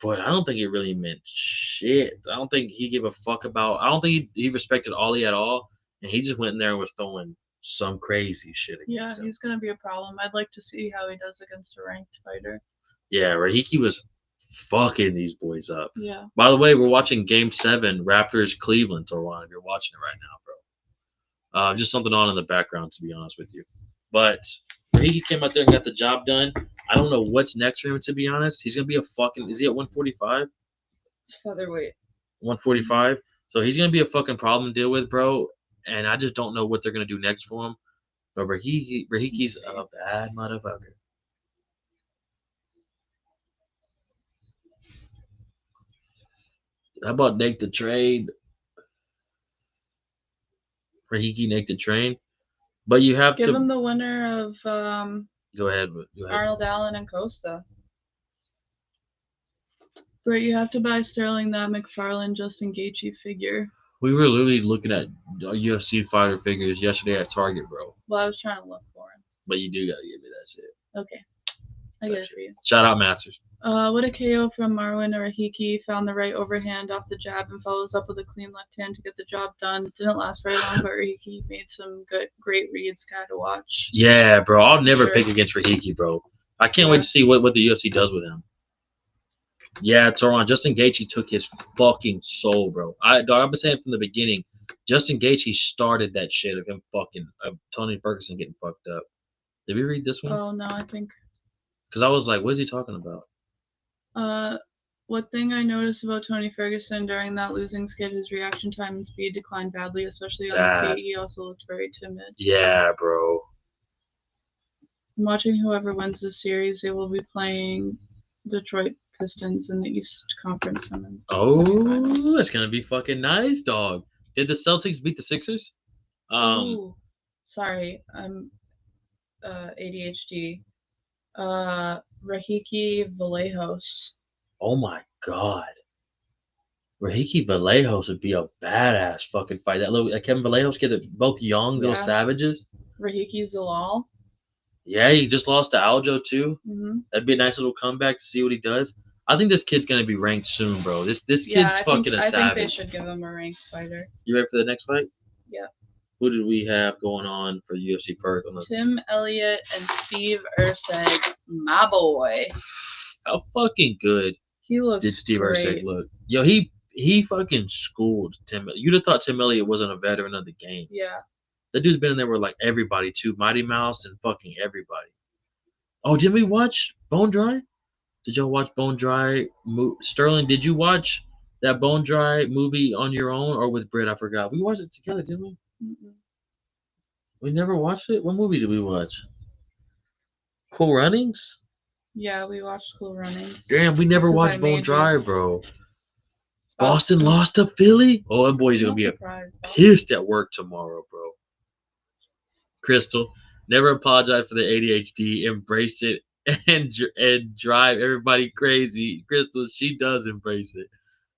But I don't think it really meant shit. I don't think he gave a fuck about. I don't think he respected Ali at all, and he just went in there and was throwing some crazy shit against him. He's gonna be a problem. I'd like to see how he does against a ranked fighter. Yeah, Rahiki was fucking these boys up. Yeah. By the way, we're watching Game 7, Raptors Cleveland, Torwan, if you're watching it right now, bro. Just something on in the background, to be honest with you. But he came out there and got the job done. I don't know what's next for him, to be honest. He's going to be a fucking – is he at 145? It's featherweight. 145? So he's going to be a fucking problem to deal with, bro. And I just don't know what they're going to do next for him. But Rahiki's a bad motherfucker. How about Nick the Trade? Rahiki Nick the Train. But you have Give to him the winner of go ahead. Arnold Allen and Costa. But you have to buy Sterling that McFarlane Justin Gaethje figure. We were literally looking at UFC fighter figures yesterday at Target, bro. Well, I was trying to look for him. But you do gotta give me that shit. Okay. I get it for you. Shout out Masters. What a KO from Marwan Rahiki. Found the right overhand off the jab and follows up with a clean left hand to get the job done. It didn't last very long, but Rahiki made some great reads. Guy to watch. Yeah, bro. I'll never pick against Rahiki, bro. I can't wait to see what the UFC does with him. Yeah, Toron. Justin Gaethje took his fucking soul, bro. I've been saying from the beginning, Justin Gaethje started that shit of him fucking Tony Ferguson getting fucked up. Did we read this one? Oh no, I think. Because I was like, what is he talking about? What thing I noticed about Tony Ferguson during that losing skid, his reaction time and speed declined badly, especially on the feet. He also looked very timid. Yeah, bro. I'm watching whoever wins this series. They will be playing Detroit Pistons in the East Conference. Oh, it's gonna be fucking nice, dog. Did the Celtics beat the Sixers? Sorry, I'm ADHD. Rahiki Vallejos. Oh my god. Rahiki Vallejos would be a badass fucking fight. That Kevin Vallejos kid, both young little savages. Rahiki Zalal. Yeah, he just lost to Aljo too. Mm-hmm. That'd be a nice little comeback to see what he does. I think this kid's gonna be ranked soon, bro. This kid's fucking a savage. I think they should give him a ranked fighter. You ready for the next fight? Yeah. Who did we have going on for UFC Perth? Tim Elliott and Steve Erceg, my boy. How fucking good did Steve Erceg look? Yo, he fucking schooled Tim. You'd have thought Tim Elliott wasn't a veteran of the game. Yeah. That dude's been in there with like everybody too. Mighty Mouse and fucking everybody. Oh, did we watch Bone Dry? Did y'all watch Bone Dry? Sterling, did you watch that Bone Dry movie on your own or with Britt? I forgot. We watched it together, didn't we? Mm-mm. We never watched it? What movie did we watch? Cool Runnings? Yeah, we watched Cool Runnings. Damn, we never watched Bone Dry, bro. Boston lost to Philly? Oh, that boy's going to be pissed at work tomorrow, bro. Crystal, never apologize for the ADHD. Embrace it and drive everybody crazy. Crystal, she does embrace it.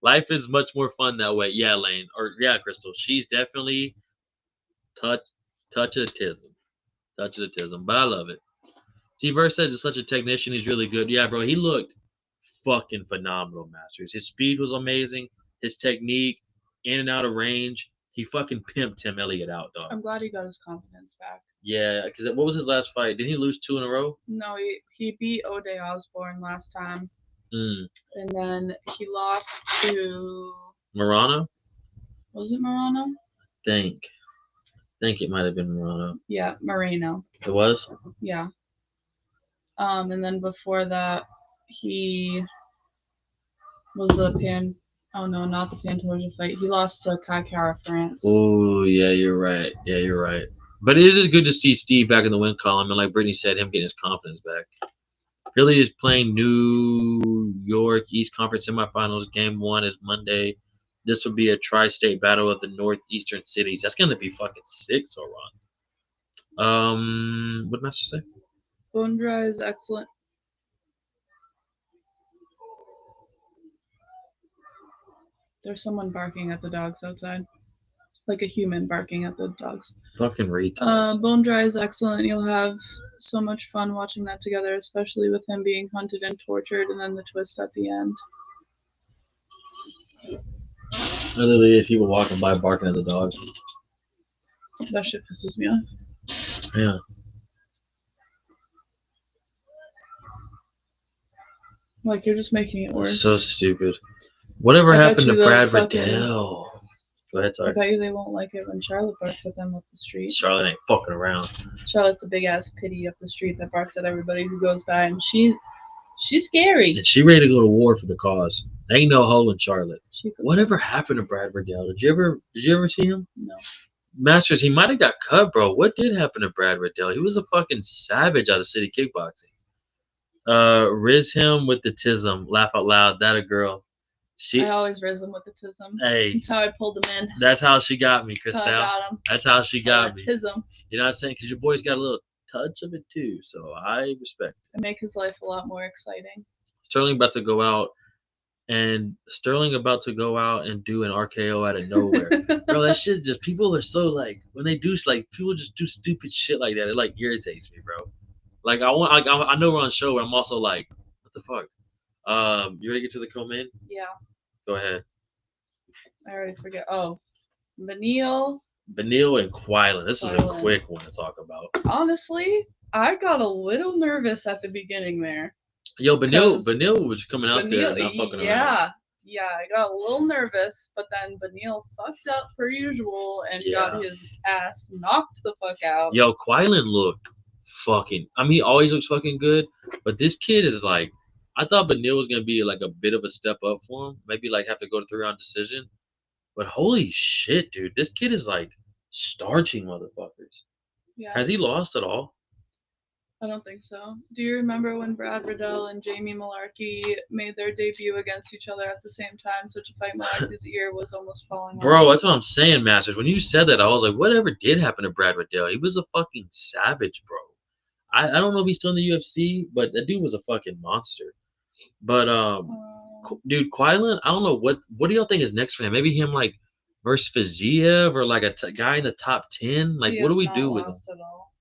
Life is much more fun that way. Yeah, Lane. Or, yeah, Crystal. She's definitely touch of autism. Touch of autism. But I love it. Steve Erceg is such a technician. He's really good. Yeah, bro. He looked fucking phenomenal, Masters. His speed was amazing. His technique, in and out of range. He fucking pimped Tim Elliott out, dog. I'm glad he got his confidence back. Yeah, because what was his last fight? Did he lose 2 in a row? No, he beat O'Day Osborne last time. And then he lost to... Morano? Was it Morano? I think it might have been Morano. Yeah, Moreno. It was? Yeah. And then before that, he was Oh no, not the Pantoja fight. He lost to Kai France. Oh, yeah, you're right. Yeah, you're right. But it is good to see Steve back in the win column, and like Brittany said, him getting his confidence back. Philly is playing New York East Conference semifinals. Game 1 is Monday. This will be a tri-state battle of the northeastern cities. That's gonna be fucking sick, so wrong. What did Master say? Bone dry is excellent. There's someone barking at the dogs outside. Like a human barking at the dogs. Fucking retards. Bone dry is excellent. You'll have so much fun watching that together, especially with him being hunted and tortured, and then the twist at the end. Literally, if people walking by barking at the dogs. That shit pisses me off. Yeah. Like, you're just making it worse. So stupid. Whatever happened to Brad Riddell? Go ahead, sorry. I bet you they won't like it when Charlotte barks at them up the street. Charlotte ain't fucking around. Charlotte's a big ass pity up the street that barks at everybody who goes by, and she's scary. And she ready to go to war for the cause. Ain't no hole in Charlotte. Whatever happened to Brad Riddell? Did you ever see him? No. Masters, he might have got cut, bro. What did happen to Brad Riddell? He was a fucking savage out of city kickboxing. Riz him with the tism. Laugh out loud. That a girl. I always riz him with the tism. Hey. That's how I pulled him in. That's how she got me, Christelle. That's how she got me. Tism. You know what I'm saying? Because your boy's got a little touch of it too, so I respect it. I make his life a lot more exciting. Sterling about to go out and do an RKO out of nowhere. Bro, that shit just, people are so like, when they do, like, people just do stupid shit like that. It like irritates me, bro. Like, I know we're on show, but I'm also like, what the fuck? You ready to get to the co-main? Yeah. Go ahead. I already forget. Oh, Beneil and Quaylen. This is a quick one to talk about. Honestly, I got a little nervous at the beginning there. Yo, Beneil was coming out there not fucking around. Yeah, I got a little nervous, but then Beneil fucked up per usual and got his ass knocked the fuck out. Yo, Quaylen looked fucking, I mean, he always looks fucking good, but this kid is like, I thought Beneil was going to be like a bit of a step up for him. Maybe like have to go to 3-round decision. But holy shit, dude. This kid is like starching motherfuckers. Yeah. Has he lost at all? I don't think so. Do you remember when Brad Riddell and Jamie Malarkey made their debut against each other at the same time? Such a fight, Malarkey's ear was almost falling off. Bro, that's what I'm saying, Masters. When you said that, I was like, whatever did happen to Brad Riddell? He was a fucking savage, bro. I don't know if he's still in the UFC, but that dude was a fucking monster. But dude, Quaylen, I don't know what do y'all think is next for him? Maybe him like versus Fiziev or like a guy in the top 10. Like, what do we do with him? At all.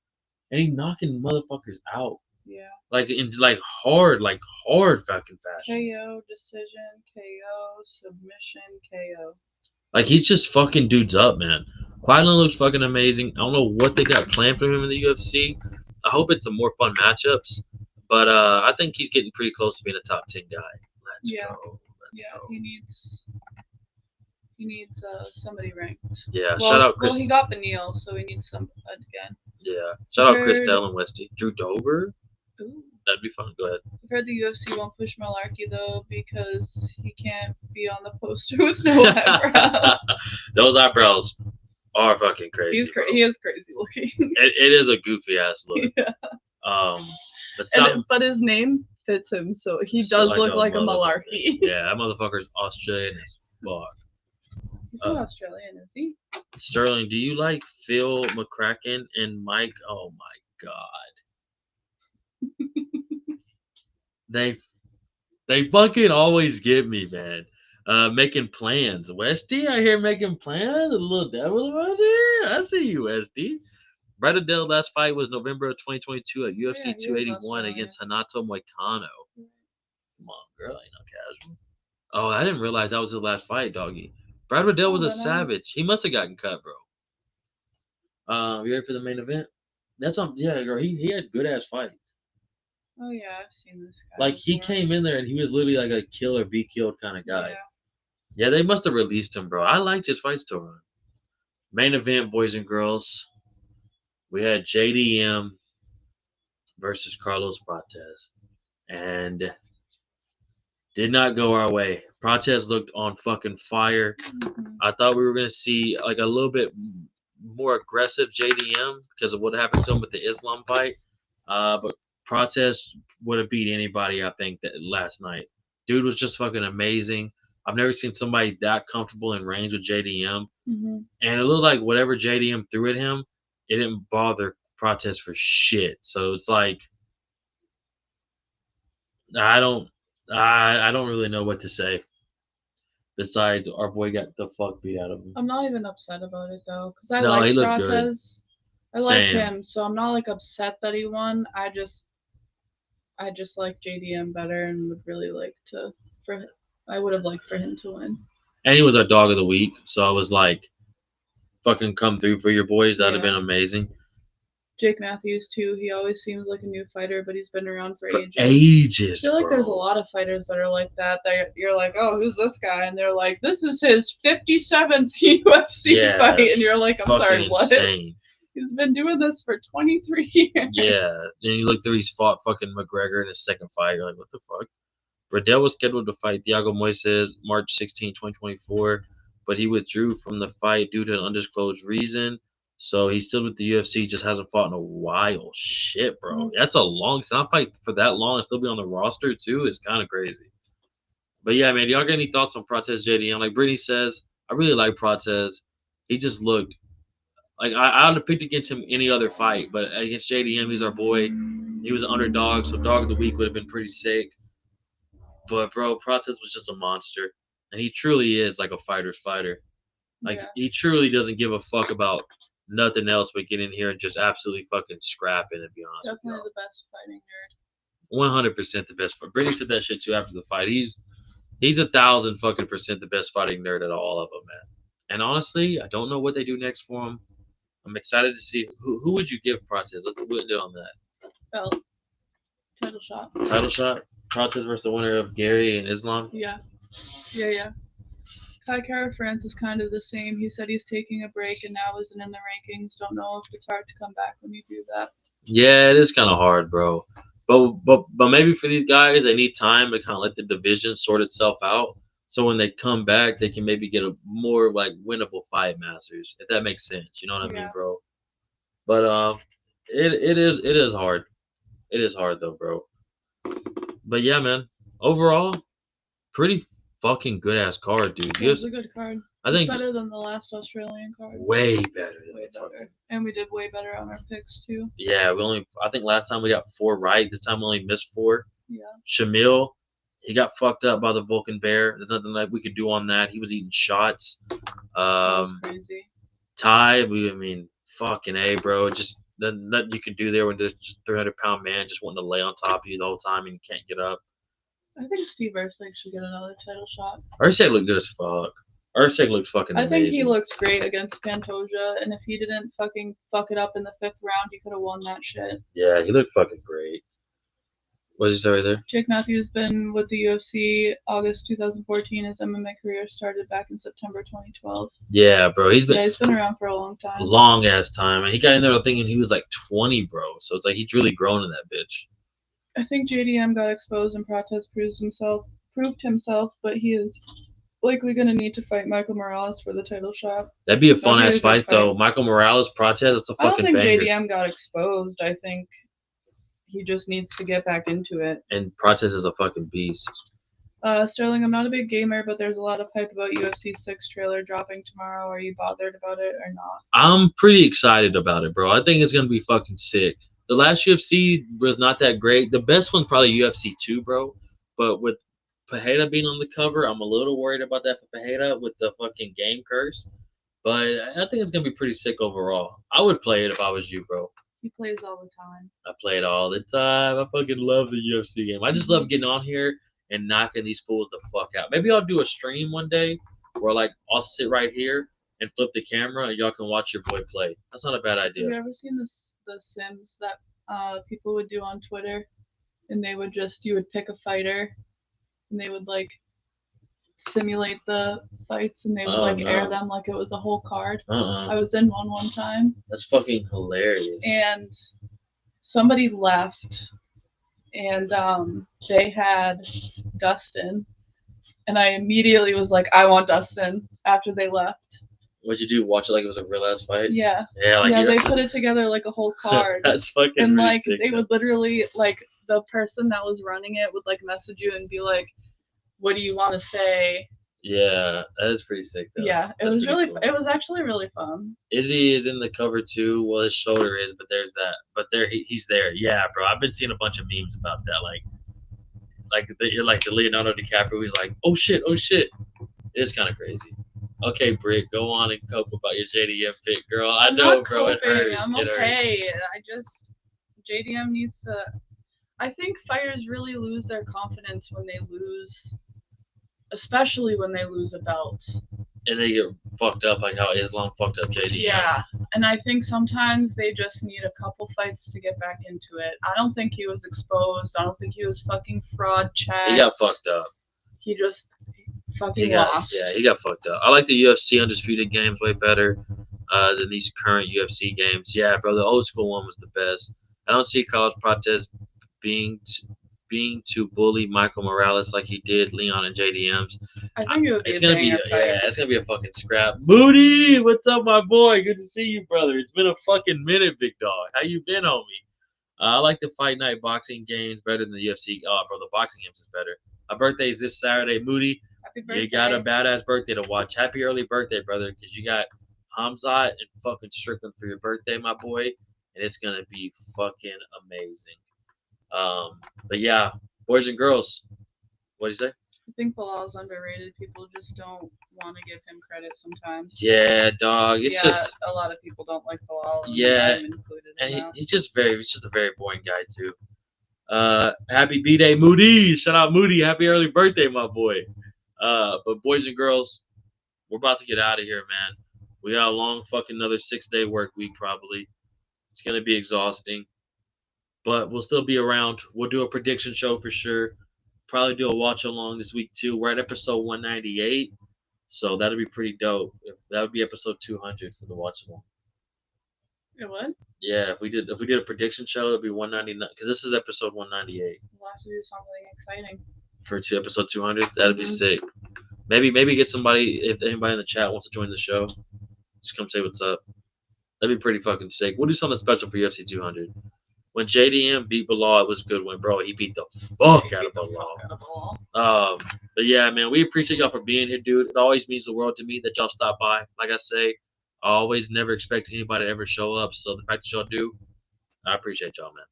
And he knocking motherfuckers out. Yeah. Like in hard fucking fashion. KO, decision, KO, submission, KO. Like, he's just fucking dudes up, man. Quaylen looks fucking amazing. I don't know what they got planned for him in the UFC. I hope it's some more fun matchups. But I think he's getting pretty close to being a top 10 guy. Let's go. He needs somebody ranked. Yeah, shout out Chris. Well, he got Beneil, so he needs some again. Yeah, shout out Christelle and Westy. Drew Dober. Ooh. That'd be fun. Go ahead. I've heard the UFC won't push Malarkey though because he can't be on the poster with no eyebrows. Those eyebrows are fucking crazy. He is crazy looking. It is a goofy ass look. Yeah. But his name fits him, so he does look like a Malarkey. Yeah, that motherfucker's Australian as fuck. He's not Australian, is he? Sterling, do you like Phil McCracken and Mike? Oh my god. They fucking always get me, man. Making plans. Westy, I hear making plans. A little devil around here. I see you, Westy. Brad Riddell's last fight was November of 2022 at UFC 281 against Hanato Moicano. Come on, girl, ain't no casual. Oh, I didn't realize that was his last fight, doggy. Brad Riddell was a savage. He must have gotten cut, bro. You ready for the main event? That's girl. He had good ass fights. Oh yeah, I've seen this guy. Like, he came in there and he was literally like a kill or be killed kind of guy. Yeah, they must have released him, bro. I liked his fight story. Main event, boys and girls. We had JDM versus Carlos Prates, and did not go our way. Prates looked on fucking fire. Mhm. I thought we were gonna see like a little bit more aggressive JDM because of what happened to him with the Islam fight. But Prates would have beat anybody I think that last night. Dude was just fucking amazing. I've never seen somebody that comfortable in range with JDM, Mhm. and it looked like whatever JDM threw at him, it didn't bother Prates for shit. So it's like I don't, I don't really know what to say. Besides, our boy got the fuck beat out of him. I'm not even upset about it though, because I No, like he looked good. Prates. I like Same. him, so I'm not like upset that he won. I just like JDM better and would really like to for I would have liked for him to win. And he was our dog of the week, so I was like, fucking come through for your boys. That'd have been Yeah. amazing. Jake Matthews too. He always seems like a new fighter, but he's been around for For ages. ages, I feel like there's a bro. lot of fighters that are like that. That you're like, oh, who's this guy? And they're like, this is his 57th UFC Yeah, fight, and you're like, I'm fucking sorry, what? insane. He's been doing this for 23 years. Yeah, then you look through, he's fought fucking McGregor in his second fight. You're like, what the fuck? Riddell was scheduled to fight Thiago Moises March 16, 2024, but he withdrew from the fight due to an undisclosed reason. So he's still with the UFC, just hasn't fought in a while. Shit, bro. That's a long to not fight for that long and still be on the roster too is kind of crazy. But yeah, man, y'all got any thoughts on Prates JDM? Like Brittany says, I really like Prates. He just looked like I would have picked against him any other fight, but against JDM, he's our boy. He was an underdog, so dog of the week would have been pretty sick. But bro, Prates was just a monster, and he truly is like a fighter's fighter. Like Yeah, he truly doesn't give a fuck about nothing else but get in here and just absolutely fucking scrapping. To be honest with definitely y'all, the best fighting nerd. 100% the best. Brittany said that shit too after the fight. He's 1,000 fucking% the best fighting nerd at all of them, man. And honestly, I don't know what they do next for him. I'm excited to see who would you give Prates. Let's do it on that Belt, title shot. title shot. Prates versus the winner of Gary and Islam. Yeah, yeah. Kai Kara France is kind of the same. He said he's taking a break and now isn't in the rankings. Don't know if it's hard to come back when you do that. Yeah, it is kind of hard, bro. But maybe for these guys, they need time to kind of let the division sort itself out. So when they come back, they can maybe get a more like winnable fight masters, if that makes sense. You know what I mean, Yeah. bro? But it is hard. It is hard though, bro. But yeah, man. Overall, pretty fucking good ass card, dude. It was a good card. I It's think better than the last Australian card. way better than Way the fucking. better. And we did way better on our picks too. Yeah, I think last time we got 4 right. This time we only missed 4. Yeah. Shamil, he got fucked up by the Vulcan Bear. There's nothing that we could do on that. He was eating shots. That was Um, crazy. Ty, I mean, fucking A, bro. Just nothing you can do there when there's just 300-pound man just wanting to lay on top of you the whole time and you can't get up. I think Steve Erceg should get another title shot. Ursay looked good as fuck. Ursay looked fucking amazing. I think he looked great against Pantoja, and if he didn't fucking fuck it up in the 5th round, he could have won that shit. Yeah, he looked fucking great. What did you say right there? Jake Matthews been with the UFC August 2014. His MMA career started back in September 2012. Yeah, bro. He's been around for a long time. Long ass time. And he got in there thinking he was like 20, bro. So it's like he's really grown in that bitch. I think JDM got exposed and Prates proved himself, but he is likely going to need to fight Michael Morales for the title shot. That'd be a fun ass fight though. Michael Morales, Prates, that's a fucking banger. I don't think JDM got exposed. I think he just needs to get back into it. And Prates is a fucking beast. Sterling, I'm not a big gamer, but there's a lot of hype about UFC 6 trailer dropping tomorrow. Are you bothered about it or not? I'm pretty excited about it, bro. I think it's gonna be fucking sick. The last UFC was not that great. The best one's probably UFC 2, bro. But with Pereira being on the cover, I'm a little worried about that for Pereira with the fucking game curse. But I think it's gonna be pretty sick overall. I would play it if I was you, bro. He plays all the time. I play it all the time. I fucking love the UFC game. I just love getting on here and knocking these fools the fuck out. Maybe I'll do a stream one day where like I'll sit right here and flip the camera and y'all can watch your boy play. That's not a bad idea. Have you ever seen the Sims that people would do on Twitter? And you would pick a fighter and they would like simulate the fights and they would like air them like it was a whole card. I was in one time. That's fucking hilarious. And somebody left, and they had Dustin, and I immediately was like, I want Dustin after they left. What'd you do? Watch it like it was a real ass fight? Yeah. Yeah, like they put it together like a whole card. That's fucking and really like sick, they would literally like the person that was running it would like message you and be like, what do you want to say? Yeah, that is pretty sick though. Yeah, it was really cool. It was actually really fun. Izzy is in the cover too. Well, his shoulder is, but there's that. But there, he's there. Yeah, bro. I've been seeing a bunch of memes about that. Like the Leonardo DiCaprio. He's like, oh shit. It's kind of crazy. Okay, Britt, go on and cope about your JDM fit, girl. I know, bro. It hurts. I'm okay. I just JDM needs to. I think fighters really lose their confidence when they lose, especially when they lose a belt. And they get fucked up like how Islam fucked up JDM. Yeah, and I think sometimes they just need a couple fights to get back into it. I don't think he was exposed. I don't think he was fucking fraud checked. He got fucked up. He just fucking lost. Yeah, he got fucked up. I like the UFC Undisputed games way better than these current UFC games. Yeah, bro, the old school one was the best. I don't see Carlos Prates being to bully Michael Morales like he did Leon and JDM's. I think it would be it's gonna be it's gonna be a fucking scrap. Moody, what's up, my boy? Good to see you, brother. It's been a fucking minute, big dog. How you been, homie? I like the Fight Night boxing games better than the UFC. Oh, bro, the boxing games is better. My birthday is this Saturday, Moody. Happy birthday. You got a badass birthday to watch. Happy early birthday, brother, because you got Hamzat and fucking Strickland for your birthday, my boy, and it's gonna be fucking amazing. But yeah, boys and girls, what do you say? I think Bilal's underrated. People just don't want to give him credit sometimes. Yeah, dog. It's just a lot of people don't like Bilal. Yeah, and he's just a very boring guy too. Happy B-Day, Moody. Shout out Moody. Happy early birthday, my boy. But boys and girls, we're about to get out of here, man. We got a long fucking another 6-day work week probably. It's gonna be exhausting. But we'll still be around. We'll do a prediction show for sure. Probably do a watch along this week too. We're at episode 198, so that'll be pretty dope. That would be episode 200 for the watch along. It would? Yeah, if we did a prediction show, it'd be 199 because this is episode 198. We'll have to do something exciting for episode 200. That'd be sick. Maybe get somebody, if anybody in the chat wants to join the show, just come say what's up. That'd be pretty fucking sick. We'll do something special for UFC 200. When JDM beat Bilal, it was a good win, bro. He beat the fuck out of Bilal. But yeah, man, we appreciate y'all for being here, dude. It always means the world to me that y'all stop by. Like I say, I always never expect anybody to ever show up. So the fact that y'all do, I appreciate y'all, man.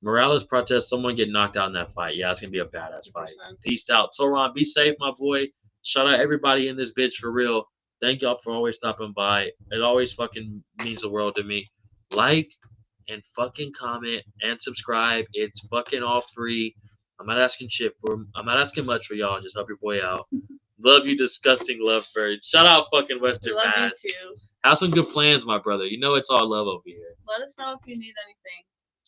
Morales protest, someone get knocked out in that fight. Yeah, it's going to be a badass fight. 100%. Peace out. Toron, be safe, my boy. Shout out everybody in this bitch for real. Thank y'all for always stopping by. It always fucking means the world to me. Like and fucking comment and subscribe. It's fucking all free. I'm not asking much for y'all. Just help your boy out. Love you, disgusting lovebirds. Shout out fucking Western Mass. Love you too. Have some good plans, my brother. You know it's all love over here. Let us know if you need anything.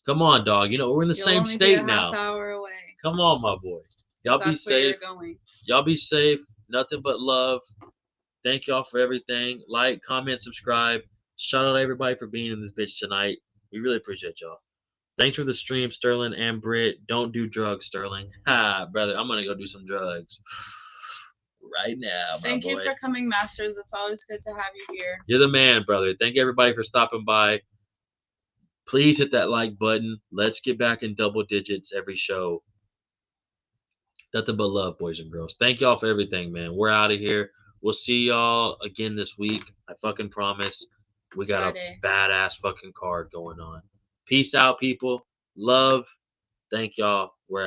Come on, dog. You know we're in the same state now. Half hour away. Come on, my boy. Y'all be safe. Y'all be safe. Nothing but love. Thank y'all for everything. Like, comment, subscribe. Shout out to everybody for being in this bitch tonight. We really appreciate y'all. Thanks for the stream, Sterling and Britt. Don't do drugs, Sterling. Ha, brother. I'm gonna go do some drugs right now. Thank you for coming, Masters. It's always good to have you here. You're the man, brother. Thank everybody for stopping by. Please hit that like button. Let's get back in double digits every show. Nothing but love, boys and girls. Thank y'all for everything, man. We're out of here. We'll see y'all again this week. I fucking promise. We got a badass fucking card going on. Peace out, people. Love. Thank y'all. We're out.